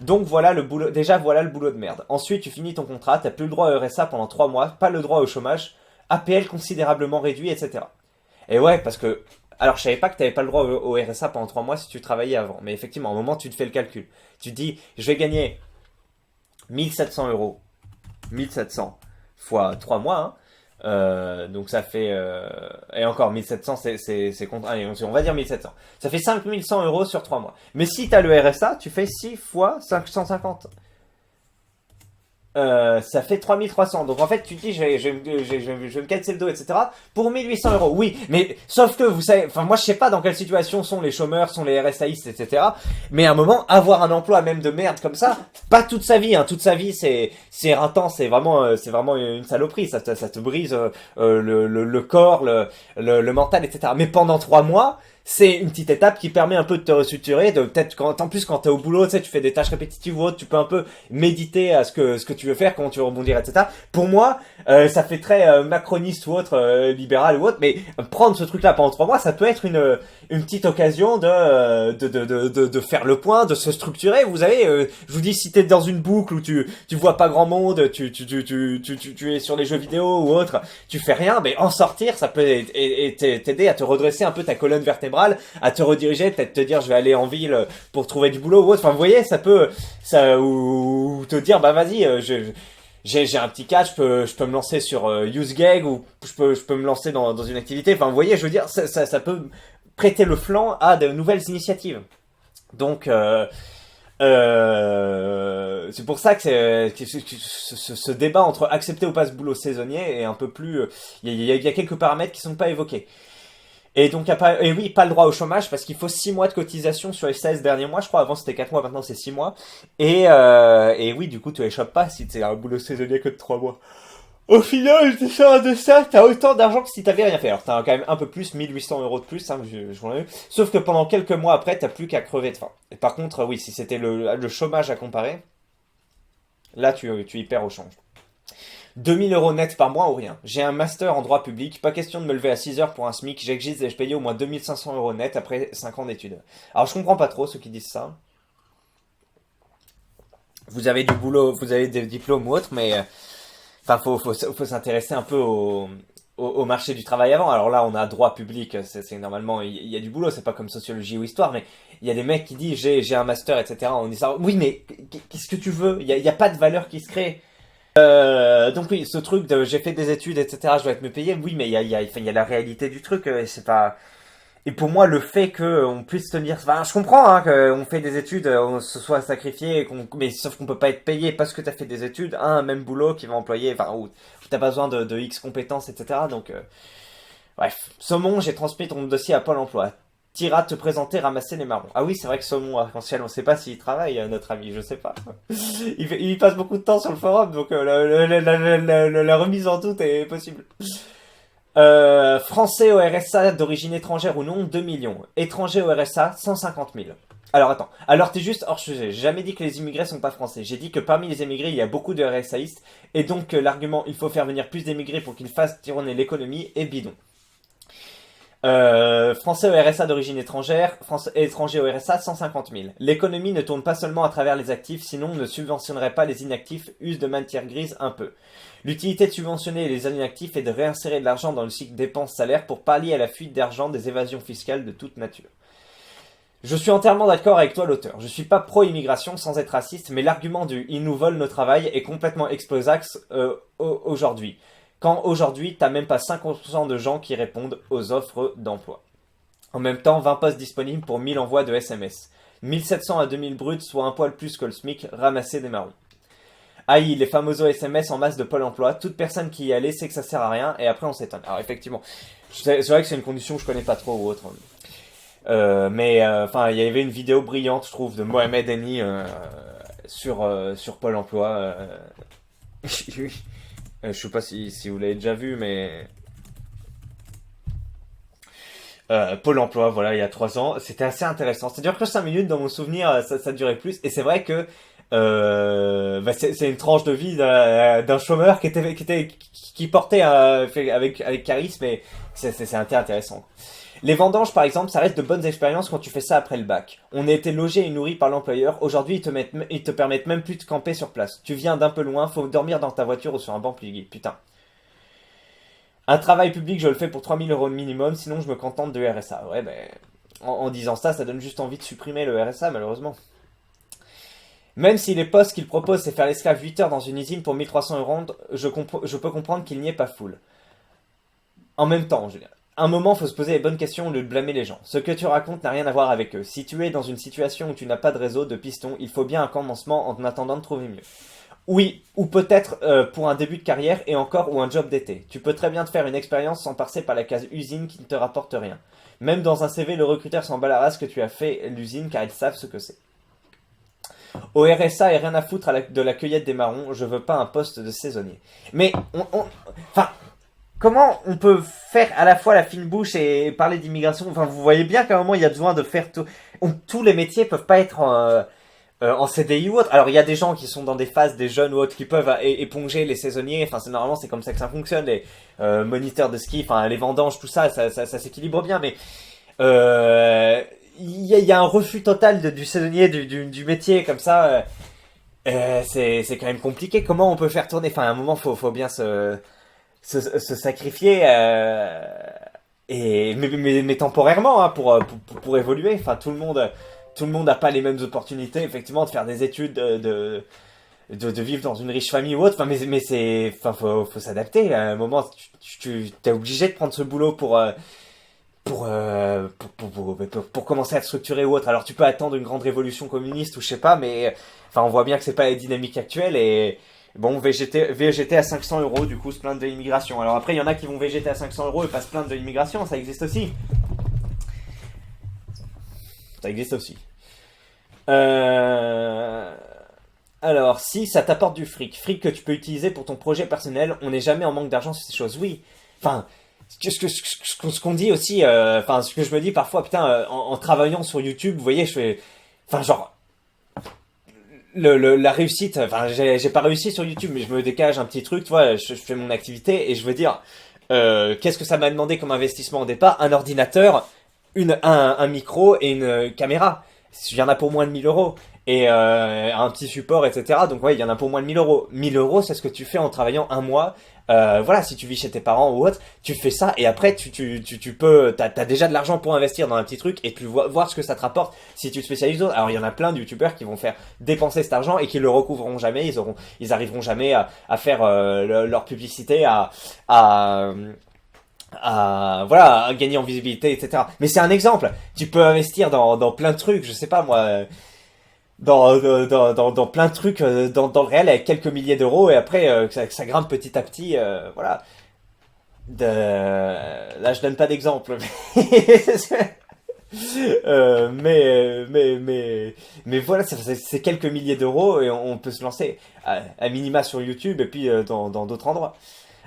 Donc voilà le boulot, déjà voilà le boulot de merde. Ensuite, tu finis ton contrat, t'as plus le droit au RSA pendant 3 mois, pas le droit au chômage, APL considérablement réduit, etc. Et ouais, parce que, alors je savais pas que t'avais pas le droit au RSA pendant 3 mois si tu travaillais avant. Mais effectivement, au moment tu te fais le calcul. Tu te dis, je vais gagner 1700 euros. 1700 fois 3 mois, hein. Donc ça fait et encore 1700 c'est contre, allez on va dire 1700, ça fait 5100 euros sur 3 mois. Mais si t'as le RSA tu fais 6 fois 550, ça fait 3300. Donc en fait, tu te dis, je vais me casser le dos, etc. Pour 1800 euros. Oui, mais sauf que vous savez, enfin moi je sais pas dans quelle situation sont les chômeurs, sont les RSAistes, etc. Mais à un moment, avoir un emploi même de merde comme ça, pas toute sa vie, hein. Toute sa vie, c'est éreintant, c'est vraiment une saloperie. Ça te brise le corps, le mental, etc. Mais pendant 3 mois. C'est une petite étape qui permet un peu de te restructurer, de peut-être en plus quand t'es au boulot, tu sais, tu fais des tâches répétitives ou autres, tu peux un peu méditer à ce que tu veux faire, comment tu veux rebondir, etc. Pour moi, ça fait très macroniste ou autre, libéral ou autre, mais prendre ce truc-là pendant 3 mois, ça peut être une petite occasion de faire le point, de se structurer. Vous savez, je vous dis, si t'es dans une boucle où tu vois pas grand monde, tu es sur les jeux vidéo ou autre, tu fais rien, mais en sortir, ça peut t'aider à te redresser un peu ta colonne vertébrale, à te rediriger, peut-être te dire je vais aller en ville pour trouver du boulot ou autre. Enfin, vous voyez, ou te dire bah vas-y, j'ai un petit catch, je peux me lancer sur UseGag ou je peux me lancer dans une activité. Enfin, vous voyez, je veux dire, ça peut prêter le flanc à de nouvelles initiatives. Donc, c'est pour ça que ce débat entre accepter ou pas ce boulot saisonnier est un peu plus. Il y a quelques paramètres qui sont pas évoqués. Et donc, et oui, pas le droit au chômage parce qu'il faut 6 mois de cotisation sur les 16 derniers mois. Je crois avant c'était 4 mois, maintenant c'est 6 mois. Et oui, du coup, tu échappes pas si c'est un boulot saisonnier que de 3 mois. Au final, tu sors de ça, t'as autant d'argent que si t'avais rien fait. Alors t'as quand même un peu plus, 1800 euros de plus, hein, je vous l'ai eu. Sauf que pendant quelques mois après, t'as plus qu'à crever de faim. Et par contre, oui, si c'était le chômage à comparer, là tu y perds au change. 2000 euros net par mois ou rien. J'ai un master en droit public, pas question de me lever à 6 heures pour un SMIC, j'existe et je paye au moins 2500 euros net après 5 ans d'études. Alors je comprends pas trop ceux qui disent ça. Vous avez du boulot, vous avez des diplômes ou autre, mais enfin faut s'intéresser un peu au marché du travail avant. Alors là on a droit public, c'est normalement il y a du boulot, c'est pas comme sociologie ou histoire, mais il y a des mecs qui disent j'ai un master, etc. On dit ça, oui mais qu'est-ce que tu veux, il y a pas de valeur qui se crée. Donc oui, ce truc de j'ai fait des études, etc. Je dois être me payer. Oui, mais il y a la réalité du truc. Et c'est pas. Et pour moi, le fait qu'on puisse tenir, enfin, je comprends hein, qu'on fait des études, on se soit sacrifié, mais sauf qu'on peut pas être payé parce que t'as fait des études, un même boulot qui va employer, enfin, où t'as pas besoin de X compétences, etc. Donc, bref. Saumon, j'ai transmis ton dossier à Pôle Emploi. T'iras te présenter, ramasser les marrons. Ah oui, c'est vrai que Saumon Arc-en-Ciel, on sait pas s'il travaille, notre ami, je sais pas. Il passe beaucoup de temps sur le forum, donc la remise en doute est possible. Français au RSA d'origine étrangère ou non, 2 millions. Étrangers au RSA, 150 000. Alors attends, alors t'es juste hors sujet. J'ai jamais dit que les immigrés sont pas français. J'ai dit que parmi les immigrés, il y a beaucoup de RSAistes, et donc l'argument il faut faire venir plus d'émigrés pour qu'ils fassent tourner l'économie est bidon. Français au RSA d'origine étrangère, étranger au RSA, 150 000. L'économie ne tourne pas seulement à travers les actifs, sinon on ne subventionnerait pas les inactifs, use de matière grise un peu. L'utilité de subventionner les inactifs est de réinsérer de l'argent dans le cycle dépenses-salaires pour pallier à la fuite d'argent des évasions fiscales de toute nature. Je suis entièrement d'accord avec toi l'auteur. Je suis pas pro-immigration sans être raciste, mais l'argument du « ils nous volent nos travail » est complètement explosax aujourd'hui. quand aujourd'hui, t'as même pas 50% de gens qui répondent aux offres d'emploi. En même temps, 20 postes disponibles pour 1000 envois de SMS. 1700 à 2000 bruts, soit un poil plus que le SMIC, ramassé des marrons. Aïe, les fameux SMS en masse de Pôle emploi, toute personne qui y allait sait que ça sert à rien, et après on s'étonne. Alors effectivement, c'est vrai que c'est une condition que je connais pas trop ou autre. Enfin, il y avait une vidéo brillante, je trouve, de Mohamed Eni sur Pôle emploi. Je sais pas si vous l'avez déjà vu, mais Pôle emploi, voilà, il y a 3 ans, c'était assez intéressant. Ça dure que 5 minutes, dans mon souvenir, ça durait plus. Et c'est vrai que c'est une tranche de vie d'un chômeur qui portait avec charisme, et c'est intéressant. Les vendanges, par exemple, ça reste de bonnes expériences quand tu fais ça après le bac. On a été logé et nourri par l'employeur. Aujourd'hui, ils te permettent même plus de camper sur place. Tu viens d'un peu loin, faut dormir dans ta voiture ou sur un banc plié. Putain. Un travail public, je le fais pour 3000 € minimum, sinon je me contente de RSA. Ouais, ben, en disant ça donne juste envie de supprimer le RSA, malheureusement. Même si les postes qu'ils proposent, c'est faire l'esclave 8 heures dans une usine pour 1300 €, je peux comprendre qu'il n'y ait pas foule. En même temps, Julien, un moment, faut se poser les bonnes questions au lieu de blâmer les gens. Ce que tu racontes n'a rien à voir avec eux. Si tu es dans une situation où tu n'as pas de réseau, de piston, il faut bien un commencement en attendant de trouver mieux. Oui, ou peut-être pour un début de carrière et encore ou un job d'été. Tu peux très bien te faire une expérience sans passer par la case usine qui ne te rapporte rien. Même dans un CV, le recruteur s'en bat la race que tu as fait l'usine car ils savent ce que c'est. Au RSA et rien à foutre de la cueillette des marrons, je veux pas un poste de saisonnier. Mais enfin, comment on peut faire à la fois la fine bouche et parler d'immigration? Enfin, vous voyez bien qu'à un moment il y a besoin de faire tout. Tous les métiers peuvent pas être en CDI ou autre. Alors il y a des gens qui sont dans des phases, des jeunes ou autres, qui peuvent éponger les saisonniers. Enfin, normalement c'est comme ça que ça fonctionne. Les moniteurs de ski, enfin les vendanges, tout ça, ça s'équilibre bien. Mais il y a un refus total du saisonnier, du métier comme ça. C'est quand même compliqué. Comment on peut faire tourner? Enfin, à un moment, faut bien se sacrifier. Mais temporairement, hein, pour évoluer. Enfin, tout le monde n'a pas les mêmes opportunités, effectivement, de faire des études, de vivre dans une riche famille ou autre. Enfin, faut s'adapter. À un moment, tu t'es obligé de prendre ce boulot pour commencer à te structurer ou autre. Alors, tu peux attendre une grande révolution communiste ou je sais pas, mais enfin, on voit bien que c'est pas la dynamique actuelle. Et bon, VGT à 500 €, du coup, se plaindre de l'immigration. Alors après, il y en a qui vont VGT à 500 € et pas se plaindre de l'immigration, ça existe aussi. Ça existe aussi. Alors, si ça t'apporte du fric que tu peux utiliser pour ton projet personnel, on n'est jamais en manque d'argent sur ces choses. Oui. Enfin, ce qu'on dit aussi, ce que je me dis parfois, putain, en travaillant sur YouTube, vous voyez, je fais, enfin, genre, la réussite, enfin, j'ai pas réussi sur YouTube, mais je me décage un petit truc, tu vois, je fais mon activité et je veux dire, qu'est-ce que ça m'a demandé comme investissement au départ? Un ordinateur, un micro et une caméra. Il y en a pour moins de 1000 €. Et un petit support, etc. Donc ouais, il y en a pour moins de 1000 €. 1000 €, c'est ce que tu fais en travaillant un mois. Voilà, si tu vis chez tes parents ou autre, tu fais ça et après t'as déjà de l'argent pour investir dans un petit truc et puis voir ce que ça te rapporte si tu te spécialises. Alors il y en a plein de youtubeurs qui vont faire dépenser cet argent et qui le recouvreront jamais. Ils arriveront jamais à faire leur publicité, voilà, à gagner en visibilité, etc. Mais c'est un exemple. Tu peux investir dans plein de trucs, je sais pas moi, dans plein de trucs dans le réel avec quelques milliers d'euros et après ça grimpe petit à petit, voilà. Là je donne pas d'exemple, mais voilà, c'est quelques milliers d'euros et on peut se lancer à minima sur YouTube et puis dans d'autres endroits.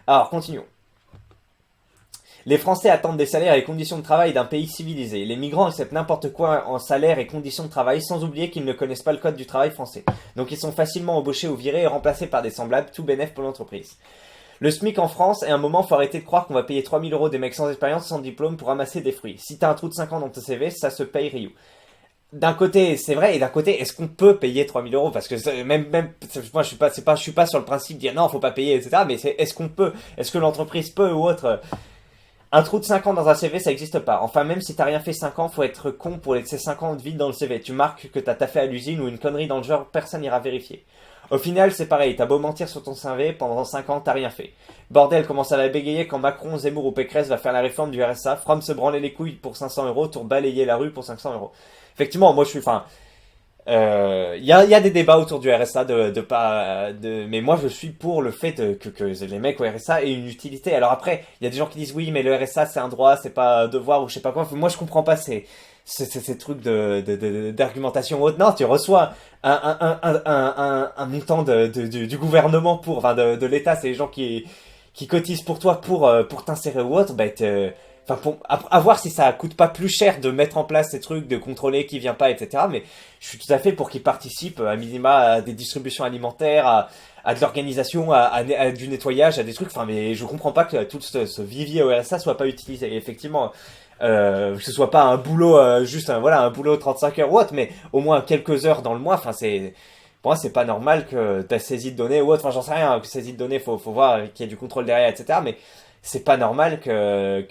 Alors continuons. Les Français attendent des salaires et conditions de travail d'un pays civilisé. Les migrants acceptent n'importe quoi en salaire et conditions de travail sans oublier qu'ils ne connaissent pas le code du travail français. Donc ils sont facilement embauchés ou virés et remplacés par des semblables, tout bénef pour l'entreprise. Le SMIC en France, et à un moment, faut arrêter de croire qu'on va payer 3000 € des mecs sans expérience, sans diplôme pour ramasser des fruits. Si t'as un trou de 5 ans dans ton CV, ça se paye Rio. D'un côté, c'est vrai, et d'un côté, est-ce qu'on peut payer 3000 €? Parce que même, moi, je suis pas sur le principe de dire non, faut pas payer, etc. Mais est-ce qu'on peut? Est-ce que l'entreprise peut ou autre? Un trou de 5 ans dans un CV, ça n'existe pas. Enfin, même si t'as rien fait 5 ans, faut être con pour laisser 5 ans de vide dans le CV. Tu marques que t'as taffé à l'usine ou une connerie dans le genre, personne n'ira vérifier. Au final, c'est pareil, t'as beau mentir sur ton CV, pendant 5 ans, t'as rien fait. Bordel, comment ça va bégayer quand Macron, Zemmour ou Pécresse va faire la réforme du RSA, From se branler les couilles pour 500 €, tour balayer la rue pour 500 €. Effectivement, moi je suis, enfin, y a des débats autour du RSA mais moi je suis pour le fait que les mecs au RSA aient une utilité. Alors après, il y a des gens qui disent oui, mais le RSA c'est un droit, c'est pas un devoir ou je sais pas quoi. Moi je comprends pas ces trucs d'argumentation haute. Non, tu reçois un montant du gouvernement enfin de l'État, c'est les gens qui cotisent pour toi pour t'insérer ou autre, enfin, à voir si ça coûte pas plus cher de mettre en place ces trucs, de contrôler qui vient pas, etc. Mais je suis tout à fait pour qu'ils participent à minima à des distributions alimentaires, à de l'organisation, à du nettoyage, à des trucs. Enfin, mais je comprends pas que tout ce vivier au RSA soit pas utilisé. Et effectivement, que ce soit pas un boulot, juste un boulot 35 heures ou autre, mais au moins quelques heures dans le mois. Enfin, pour moi, c'est pas normal que ta saisie de données ou autre. Enfin, j'en sais rien. Que saisie de données, faut voir qu'il y ait du contrôle derrière, etc. Mais c'est pas normal que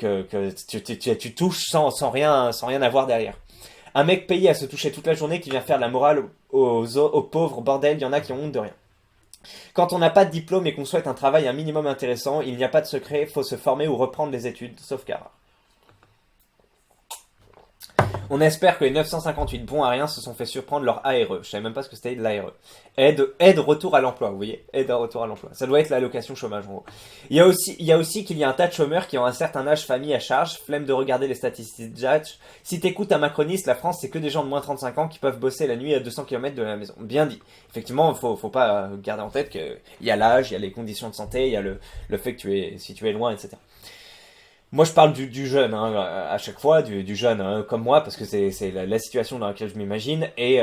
tu touches sans rien avoir derrière. Un mec payé à se toucher toute la journée qui vient faire de la morale aux pauvres, bordel, il y en a qui ont honte de rien. Quand on n'a pas de diplôme et qu'on souhaite un travail un minimum intéressant, il n'y a pas de secret, faut se former ou reprendre les études, sauf car. On espère que les 958 bons à rien se sont fait surprendre leur ARE. Je savais même pas ce que c'était de l'ARE. Aide retour à l'emploi, vous voyez. Aide à retour à l'emploi. Ça doit être l'allocation chômage, en gros. Il y a aussi qu'il y a un tas de chômeurs qui ont un certain âge, famille à charge, flemme de regarder les statistiques d'âge. Si t'écoutes un macroniste, la France, c'est que des gens de moins de 35 ans qui peuvent bosser la nuit à 200 km de la maison. Bien dit. Effectivement, faut pas garder en tête qu'il y a l'âge, il y a les conditions de santé, il y a le fait que si tu es loin, etc. Moi, je parle du jeune, hein, à chaque fois, du jeune hein, comme moi, parce que c'est la situation dans laquelle je m'imagine, et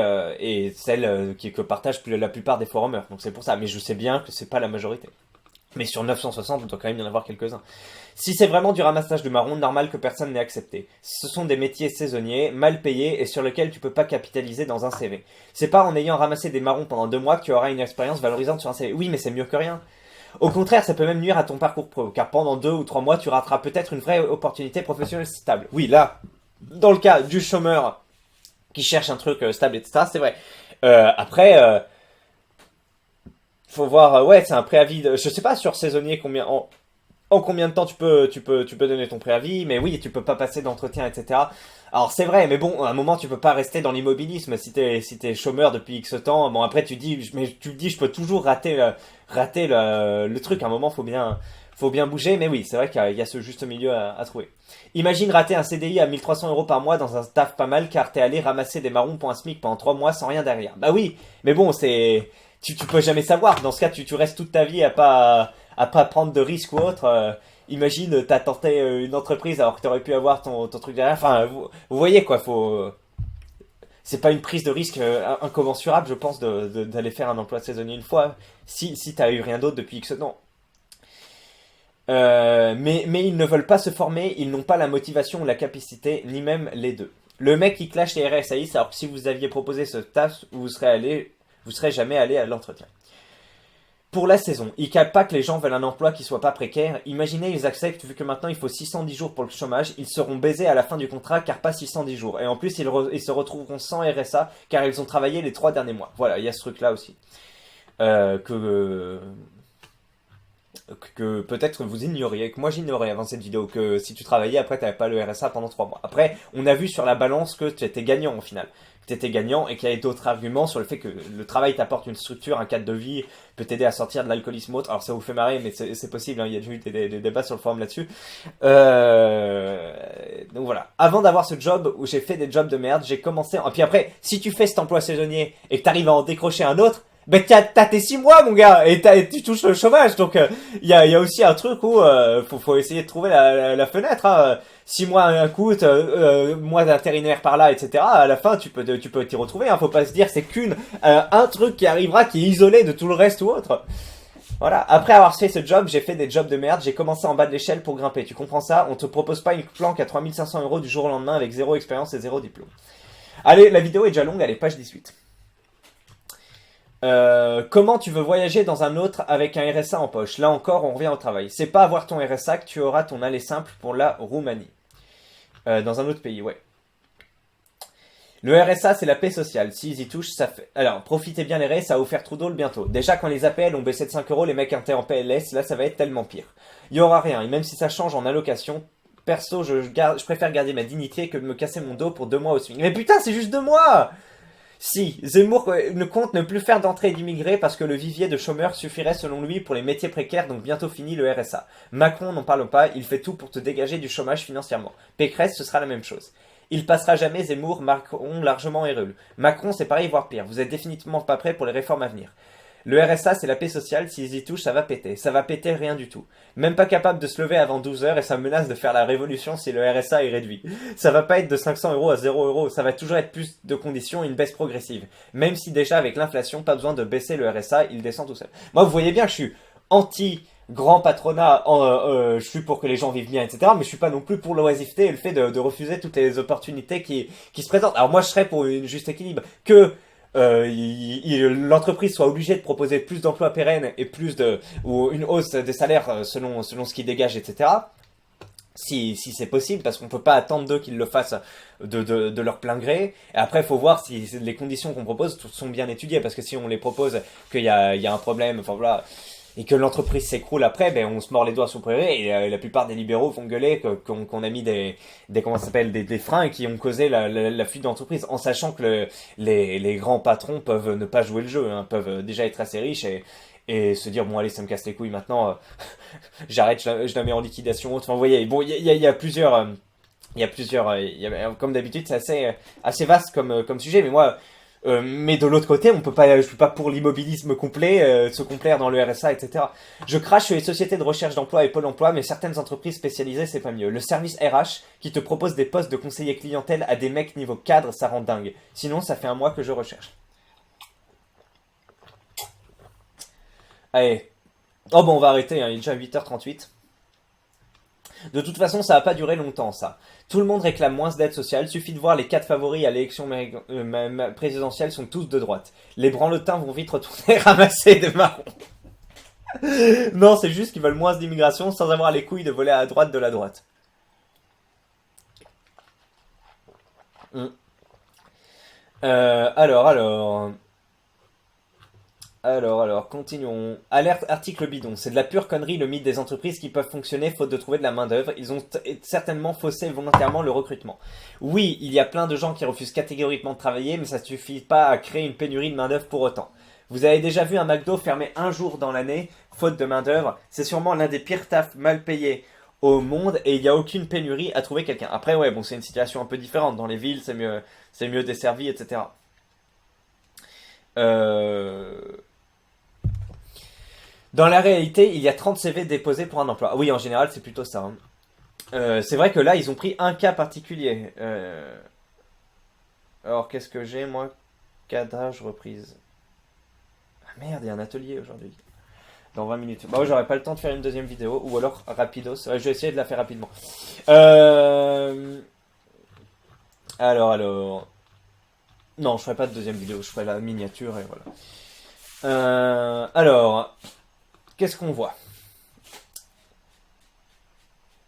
celle que partagent la plupart des forumers. Donc c'est pour ça, mais je sais bien que c'est pas la majorité. Mais sur 960, il doit quand même y en avoir quelques-uns. Si c'est vraiment du ramassage de marron, normal que personne n'ait accepté. Ce sont des métiers saisonniers, mal payés, et sur lesquels tu peux pas capitaliser dans un CV. C'est pas en ayant ramassé des marrons pendant 2 mois que tu auras une expérience valorisante sur un CV. Oui, mais c'est mieux que rien. Au contraire, ça peut même nuire à ton parcours pro, car pendant 2 ou 3 mois, tu rateras peut-être une vraie opportunité professionnelle stable. Oui, là, dans le cas du chômeur qui cherche un truc stable, etc., c'est vrai. Après, faut voir, ouais, c'est un préavis, je sais pas sur saisonnier en combien de temps tu peux donner ton préavis, mais oui, tu peux pas passer d'entretien, etc. Alors c'est vrai, mais bon, à un moment tu peux pas rester dans l'immobilisme si t'es chômeur depuis X temps. Bon après tu dis, je peux toujours rater le truc. À un moment faut bien bouger, mais oui, c'est vrai qu'il y a ce juste milieu à trouver. Imagine rater un CDI à 1 300 € par mois dans un taf pas mal car t'es allé ramasser des marrons pour un SMIC pendant 3 mois sans rien derrière. Bah oui, mais bon, tu peux jamais savoir. Dans ce cas, tu restes toute ta vie à pas prendre de risques ou autre. Imagine, t'as tenté une entreprise alors que t'aurais pu avoir ton truc derrière. Enfin, vous voyez quoi, c'est pas une prise de risque incommensurable, je pense, d'aller faire un emploi saisonnier une fois, si t'as eu rien d'autre depuis X temps. Mais ils ne veulent pas se former, ils n'ont pas la motivation ou la capacité, ni même les deux. Le mec qui clash les RSAIs, alors que si vous aviez proposé ce taf, vous serez jamais allé à l'entretien. Pour la saison, ils captent pas que les gens veulent un emploi qui soit pas précaire. Imaginez, ils acceptent, vu que maintenant il faut 610 jours pour le chômage, ils seront baisés à la fin du contrat car pas 610 jours. Et en plus, ils se retrouveront sans RSA car ils ont travaillé les 3 derniers mois. Voilà, il y a ce truc-là aussi. Que peut-être vous ignoriez, que moi j'ignorais avant cette vidéo, que si tu travaillais après t'avais pas le RSA pendant 3 mois. Après, on a vu sur la balance que tu étais gagnant au final. Tu étais gagnant et qu'il y avait d'autres arguments sur le fait que le travail t'apporte une structure, un cadre de vie, peut t'aider à sortir de l'alcoolisme autre. Alors ça vous fait marrer, mais c'est possible, hein, il y a déjà eu des débats sur le forum là-dessus. Donc voilà. Avant d'avoir ce job où j'ai fait des jobs de merde, j'ai commencé... Et puis après, si tu fais cet emploi saisonnier et que t'arrives à en décrocher un autre, ben t'as tes 6 mois mon gars et tu touches le chômage, donc il y a aussi un truc où faut essayer de trouver la fenêtre, hein. 6 mois un coup, mois d'intérimaire par là, etc. À la fin tu peux t'y retrouver, hein. Faut pas se dire c'est un truc qui arrivera qui est isolé de tout le reste ou autre. Voilà. Après avoir fait ce job, j'ai fait des jobs de merde, j'ai commencé en bas de l'échelle pour grimper. Tu comprends ça? On te propose pas une planque à 3500 € du jour au lendemain avec 0 expérience et 0 diplôme. Allez, la vidéo est déjà longue, allez, page 18. Comment tu veux voyager dans un autre avec un RSA en poche? Là encore, on revient au travail. C'est pas avoir ton RSA que tu auras ton aller simple pour la Roumanie. Dans un autre pays, ouais. Le RSA, c'est la paix sociale. S'ils y touchent, ça fait... Alors, profitez bien les raies, ça va vous faire trop drôle bientôt. Déjà, quand les APL ont baissé de 5 euros, les mecs étaient en PLS, là, ça va être tellement pire. Il y aura rien, et même si ça change en allocation, perso, je préfère garder ma dignité que de me casser mon dos pour 2 mois au swing. Mais putain, c'est juste 2 mois! Si, Zemmour ne compte ne plus faire d'entrée d'immigrés parce que le vivier de chômeurs suffirait selon lui pour les métiers précaires, donc bientôt fini le RSA. Macron, n'en parle pas, il fait tout pour te dégager du chômage financièrement. Pécresse, ce sera la même chose. Il passera jamais Zemmour, Macron largement érelu. Macron, c'est pareil, voire pire. Vous êtes définitivement pas prêts pour les réformes à venir. Le RSA, c'est la paix sociale, s'ils y touchent, ça va péter. Ça va péter rien du tout. Même pas capable de se lever avant 12 heures et ça menace de faire la révolution si le RSA est réduit. Ça va pas être de 500 euros à 0 euros, ça va toujours être plus de conditions et une baisse progressive. Même si déjà avec l'inflation, pas besoin de baisser le RSA, il descend tout seul. Moi, vous voyez bien que je suis anti-grand patronat, je suis pour que les gens vivent bien, etc. Mais je suis pas non plus pour l'oisiveté et le fait de refuser toutes les opportunités qui se présentent. Alors moi, je serais pour un juste équilibre. Que l'entreprise soit obligée de proposer plus d'emplois pérennes et ou une hausse des salaires selon ce qu'ils dégagent, etc. Si c'est possible, parce qu'on peut pas attendre d'eux qu'ils le fassent de leur plein gré. Et après, il faut voir si les conditions qu'on propose sont bien étudiées, parce que si on les propose qu'il y a un problème, enfin voilà, et que l'entreprise s'écroule après, ben on se mord les doigts sur le prairie, et la plupart des libéraux vont gueuler qu'on a mis des comment ça s'appelle, des freins qui ont causé la fuite d'entreprise, en sachant que les grands patrons peuvent ne pas jouer le jeu, hein, peuvent déjà être assez riches et se dire bon allez, ça me casse les couilles maintenant, j'arrête, je la mets en liquidation. Enfin vous voyez, bon il y a plusieurs comme d'habitude c'est assez vaste comme sujet, mais moi mais de l'autre côté, je suis pas pour l'immobilisme complet, se complaire dans le RSA, etc. Je crache sur les sociétés de recherche d'emploi et Pôle emploi, mais certaines entreprises spécialisées, c'est pas mieux. Le service RH, qui te propose des postes de conseiller clientèle à des mecs niveau cadre, ça rend dingue. Sinon, ça fait un mois que je recherche. Allez. Oh bon, on va arrêter, hein, il est déjà 8h38. De toute façon, ça va pas durer longtemps, ça. Tout le monde réclame moins d'aide sociale, suffit de voir les 4 favoris à l'élection présidentielle sont tous de droite. Les branletins vont vite retourner ramasser des marrons. Non, c'est juste qu'ils veulent moins d'immigration sans avoir les couilles de voler à droite de la droite. Alors, continuons. Alerte article bidon. C'est de la pure connerie le mythe des entreprises qui peuvent fonctionner faute de trouver de la main-d'œuvre. Ils ont certainement faussé volontairement le recrutement. Oui, il y a plein de gens qui refusent catégoriquement de travailler, mais ça ne suffit pas à créer une pénurie de main-d'œuvre pour autant. Vous avez déjà vu un McDo fermer un jour dans l'année, faute de main-d'œuvre? C'est sûrement l'un des pires tafs mal payés au monde et il n'y a aucune pénurie à trouver quelqu'un. Après, ouais, bon, c'est une situation un peu différente. Dans les villes, c'est mieux desservi, etc. Dans la réalité, il y a 30 CV déposés pour un emploi. Oui, en général, c'est plutôt ça. Hein. C'est vrai que là, ils ont pris un cas particulier. Alors, qu'est-ce que j'ai, moi? Cadrage, reprise. Ah merde, il y a un atelier aujourd'hui. Dans 20 minutes. Bah ouais, j'aurais pas le temps de faire une deuxième vidéo. Ou alors, rapidos. Je vais essayer de la faire rapidement. Alors... Non, je ferai pas de deuxième vidéo. Je ferai la miniature et voilà. Alors... Qu'est-ce qu'on voit?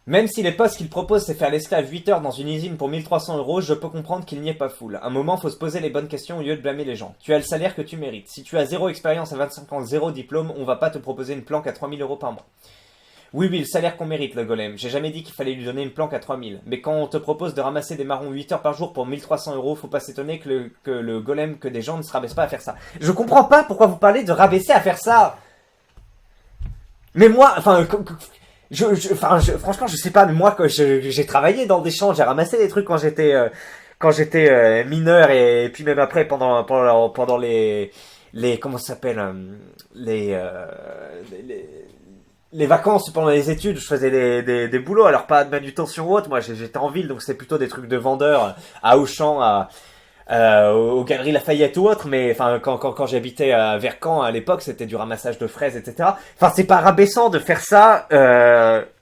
Même si les postes qu'ils proposent c'est faire l'esclave 8 heures dans une usine pour 1300 euros, je peux comprendre qu'il n'y ait pas foule. À un moment, faut se poser les bonnes questions au lieu de blâmer les gens. Tu as le salaire que tu mérites. Si tu as 0 expérience à 25 ans, 0 diplôme, on va pas te proposer une planque à 3000 euros par mois. Oui, le salaire qu'on mérite, le golem. J'ai jamais dit qu'il fallait lui donner une planque à 3000. Mais quand on te propose de ramasser des marrons 8 heures par jour pour 1300 euros, faut pas s'étonner que le golem, que des gens ne se rabaissent pas à faire ça. Je comprends pas pourquoi vous parlez de rabaisser à faire ça. Mais moi, enfin, franchement, je sais pas, mais moi, j'ai travaillé dans des champs, j'ai ramassé des trucs quand j'étais mineur et puis même après pendant les comment ça s'appelle, les vacances pendant les études, je faisais des boulots, alors pas de manutention ou autre, moi j'étais en ville, donc c'était plutôt des trucs de vendeur à Auchan, aux Galeries Lafayette ou autre, mais enfin quand j'habitais à Vercamp à l'époque, c'était du ramassage de fraises, etc. Enfin, c'est pas rabaissant de faire ça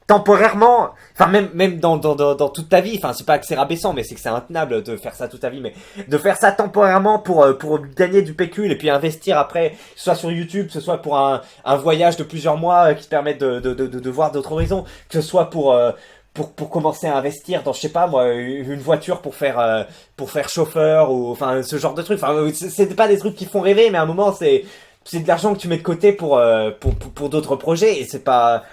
temporairement. Enfin, même dans toute ta vie. Enfin, c'est pas que c'est rabaissant, mais c'est que c'est intenable de faire ça toute ta vie. Mais de faire ça temporairement pour gagner du pécule et puis investir après, que ce soit sur YouTube, que ce soit pour un voyage de plusieurs mois qui te permettent de voir d'autres horizons, que ce soit pour commencer à investir dans, je sais pas moi, une voiture pour faire chauffeur ou enfin ce genre de trucs. Enfin, c'est pas des trucs qui font rêver, mais à un moment c'est de l'argent que tu mets de côté pour d'autres projets et c'est pas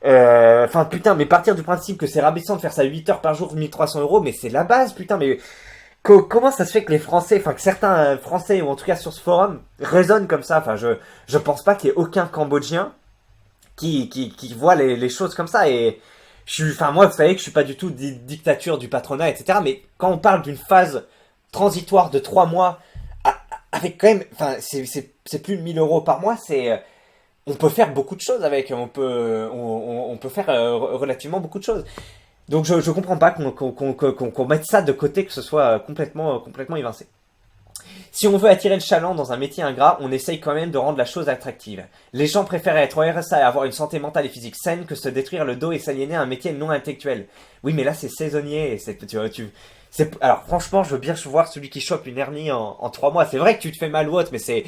enfin putain, mais partir du principe que c'est rabaissant de faire ça 8 heures par jour, 1 300 euros, mais c'est la base, putain, mais comment ça se fait que les Français, enfin que certains Français, ou en tout cas sur ce forum, raisonnent comme ça. Enfin, je pense pas qu'il y ait aucun Cambodgien qui voit les choses comme ça. Et enfin moi, vous savez que je suis pas du tout dictature du patronat, etc. Mais quand on parle d'une phase transitoire de 3 mois, avec quand même, enfin c'est plus de 1 000 euros par mois, on peut faire beaucoup de choses avec, on peut faire relativement beaucoup de choses. Donc je comprends pas qu'on mette ça de côté, que ce soit complètement évincé. Si on veut attirer le chaland dans un métier ingrat, on essaye quand même de rendre la chose attractive. Les gens préfèrent être au RSA et avoir une santé mentale et physique saine que se détruire le dos et s'aliéner à un métier non intellectuel. Oui, mais là c'est saisonnier. Alors franchement, je veux bien voir celui qui chope une hernie en 3 mois. C'est vrai que tu te fais mal ou autre, mais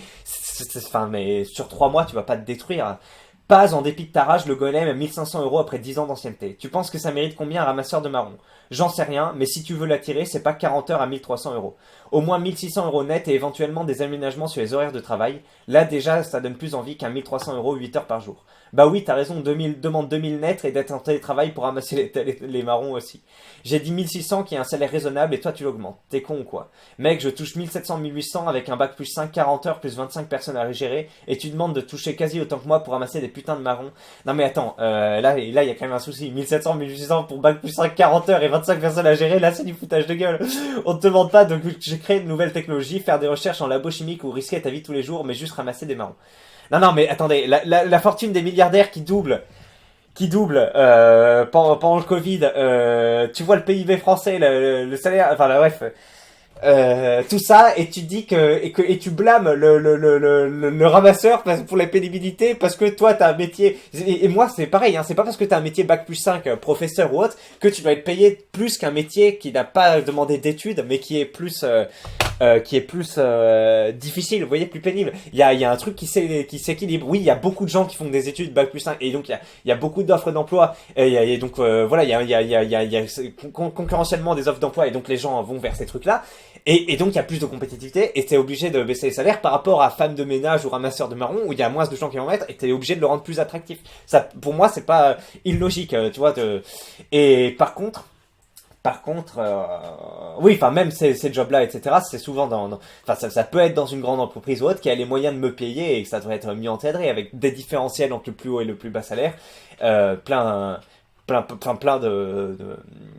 enfin, mais sur 3 mois, tu vas pas te détruire. Pas en dépit de ta rage, le golem à 1 500 € après 10 ans d'ancienneté. Tu penses que ça mérite combien un ramasseur de marron? J'en sais rien, mais si tu veux l'attirer, c'est pas 40 heures à 1 300 €. Au moins 1 600 € net et éventuellement des aménagements sur les horaires de travail. Là déjà, ça donne plus envie qu'un 1 300 € 8 heures par jour. Bah oui, t'as raison, demande 2000 net et d'être en télétravail pour ramasser les marrons aussi. J'ai dit 1600 qui est un salaire raisonnable et toi tu l'augmentes. T'es con ou quoi? Mec, je touche 1700, 1800 avec un bac plus 5, 40 heures plus 25 personnes à gérer et tu demandes de toucher quasi autant que moi pour ramasser des putains de marrons. Non mais attends, là il y a quand même un souci. 1700, 1800 pour bac plus 5, 40 heures et 25 personnes à gérer, là c'est du foutage de gueule. On te demande pas de créer une nouvelle technologie, faire des recherches en labo chimique ou risquer ta vie tous les jours, mais juste ramasser des marrons. Non, mais attendez, la fortune des milliardaires qui double pendant le Covid, tu vois le PIB français, le salaire, enfin bref, tout ça, et tu dis et tu blâmes le ramasseur pour la pénibilité parce que toi t'as un métier, et moi c'est pareil, hein, c'est pas parce que t'as un métier bac plus 5, professeur ou autre, que tu dois être payé plus qu'un métier qui n'a pas demandé d'études, mais qui est plus difficile, vous voyez, plus pénible. Il y a un truc qui s'équilibre. Oui, il y a beaucoup de gens qui font des études bac plus 5 et donc il y a beaucoup d'offres d'emploi et donc voilà, il y a concurrentiellement des offres d'emploi et donc les gens vont vers ces trucs-là. Et donc il y a plus de compétitivité et t'es obligé de baisser les salaires par rapport à femme de ménage ou ramasseur de marron où il y a moins de gens qui vont mettre et t'es obligé de le rendre plus attractif. Ça, pour moi, c'est pas illogique, tu vois. Et par contre, oui, enfin même ces jobs-là, etc. C'est souvent enfin ça peut être dans une grande entreprise ou autre qui a les moyens de me payer et que ça devrait être mieux encadré avec des différentiels entre le plus haut et le plus bas salaire, plein de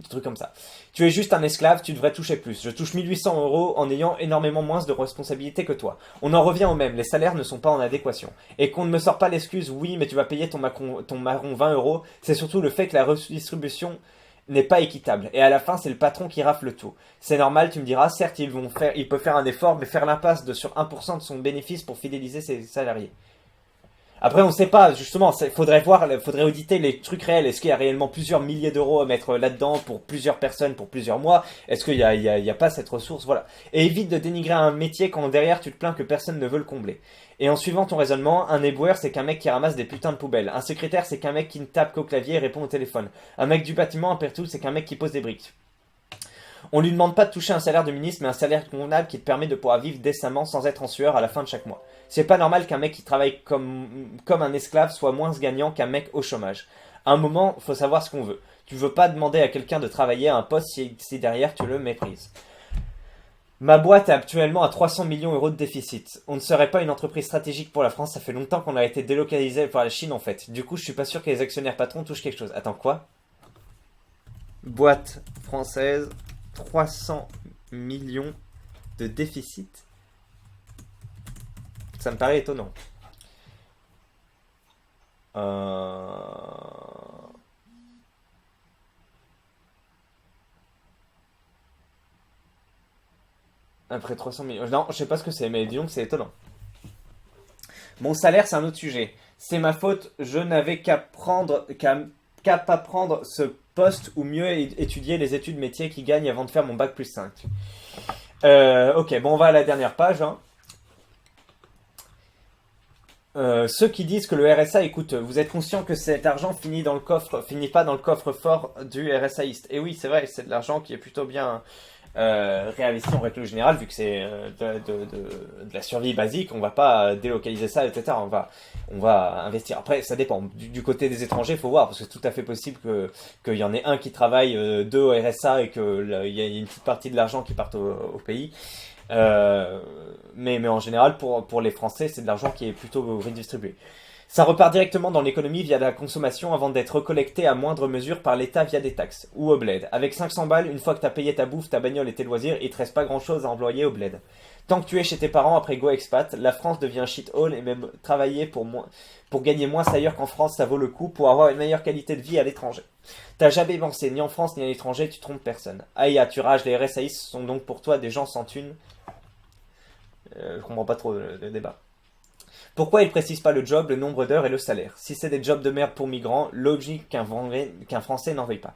trucs comme ça. Tu es juste un esclave, tu devrais toucher plus. Je touche 1800 € en ayant énormément moins de responsabilités que toi. On en revient au même, les salaires ne sont pas en adéquation. Et qu'on ne me sort pas l'excuse, oui, mais tu vas payer ton marron 20 €, c'est surtout le fait que la redistribution n'est pas équitable. Et à la fin, c'est le patron qui rafle tout. C'est normal, tu me diras, certes, il peut faire un effort, mais faire l'impasse sur 1% de son bénéfice pour fidéliser ses salariés. Après, on sait pas, justement, faudrait auditer les trucs réels. Est-ce qu'il y a réellement plusieurs milliers d'euros à mettre là-dedans pour plusieurs personnes, pour plusieurs mois? Est-ce qu'il y a pas cette ressource? Voilà. Et évite de dénigrer un métier quand derrière tu te plains que personne ne veut le combler. Et en suivant ton raisonnement, un éboueur c'est qu'un mec qui ramasse des putains de poubelles. Un secrétaire c'est qu'un mec qui ne tape qu'au clavier et répond au téléphone. Un mec du bâtiment, un pertout, c'est qu'un mec qui pose des briques. On lui demande pas de toucher un salaire de ministre, mais un salaire convenable qui te permet de pouvoir vivre décemment sans être en sueur à la fin de chaque mois. C'est pas normal qu'un mec qui travaille comme un esclave soit moins gagnant qu'un mec au chômage. À un moment, faut savoir ce qu'on veut. Tu veux pas demander à quelqu'un de travailler à un poste si derrière tu le méprises. Ma boîte est actuellement à 300 millions € de déficit. On ne serait pas une entreprise stratégique pour la France, ça fait longtemps qu'on a été délocalisé par la Chine en fait. Du coup, je suis pas sûr que les actionnaires patrons touchent quelque chose. Attends, quoi? Boîte française, 300 millions de déficit. Ça me paraît étonnant. Après 300 millions. Non, je sais pas ce que c'est, mais disons que c'est étonnant. Mon salaire, c'est un autre sujet. C'est ma faute, je n'avais qu'à pas prendre ce poste ou mieux étudier les études métiers qui gagnent avant de faire mon bac plus 5. Ok, bon, on va à la dernière page. Hein. ceux qui disent que le RSA, écoute, vous êtes conscient que cet argent finit pas dans le coffre-fort du RSAiste. Et oui, c'est vrai, c'est de l'argent qui est plutôt bien réinvesti en règle générale, vu que c'est de la survie basique, on va pas délocaliser ça, etc. On va investir. Après, ça dépend. Du côté des étrangers, il faut voir, parce que c'est tout à fait possible qu'il y en ait un qui travaille, deux au RSA, et qu'il y a une petite partie de l'argent qui parte au pays. Mais en général, pour les Français, c'est de l'argent qui est plutôt redistribué. Ça repart directement dans l'économie via la consommation avant d'être recollecté à moindre mesure par l'État via des taxes, ou au bled. Avec 500 balles, une fois que t'as payé ta bouffe, ta bagnole et tes loisirs, il te reste pas grand chose à employer au bled. Tant que tu es chez tes parents après Go Expat, la France devient un shithole et même travailler pour gagner moins ailleurs qu'en France, ça vaut le coup pour avoir une meilleure qualité de vie à l'étranger. T'as jamais pensé ni en France ni à l'étranger, tu trompes personne. Aïe, tu rages, les RSAI sont donc pour toi des gens sans thunes. Je comprends pas trop le débat. Pourquoi ils précisent pas le job, le nombre d'heures et le salaire? Si c'est des jobs de merde pour migrants, logique qu'un Français n'en veuille pas.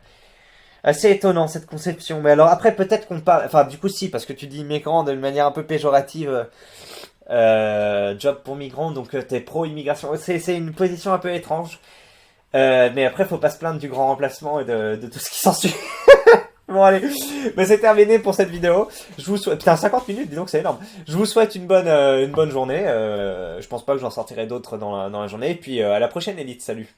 Assez étonnant cette conception. Mais alors après peut-être qu'on parle... Enfin du coup si, parce que tu dis migrants de manière un peu péjorative. Job pour migrants, donc t'es pro-immigration. C'est une position un peu étrange. Mais après faut pas se plaindre du grand remplacement et de tout ce qui s'ensuit. Bon allez, mais c'est terminé pour cette vidéo. Je vous souhaite... Putain, 50 minutes, dis donc c'est énorme. Je vous souhaite une bonne journée. Je pense pas que j'en sortirai d'autres dans la journée. Et puis à la prochaine, Elite, salut.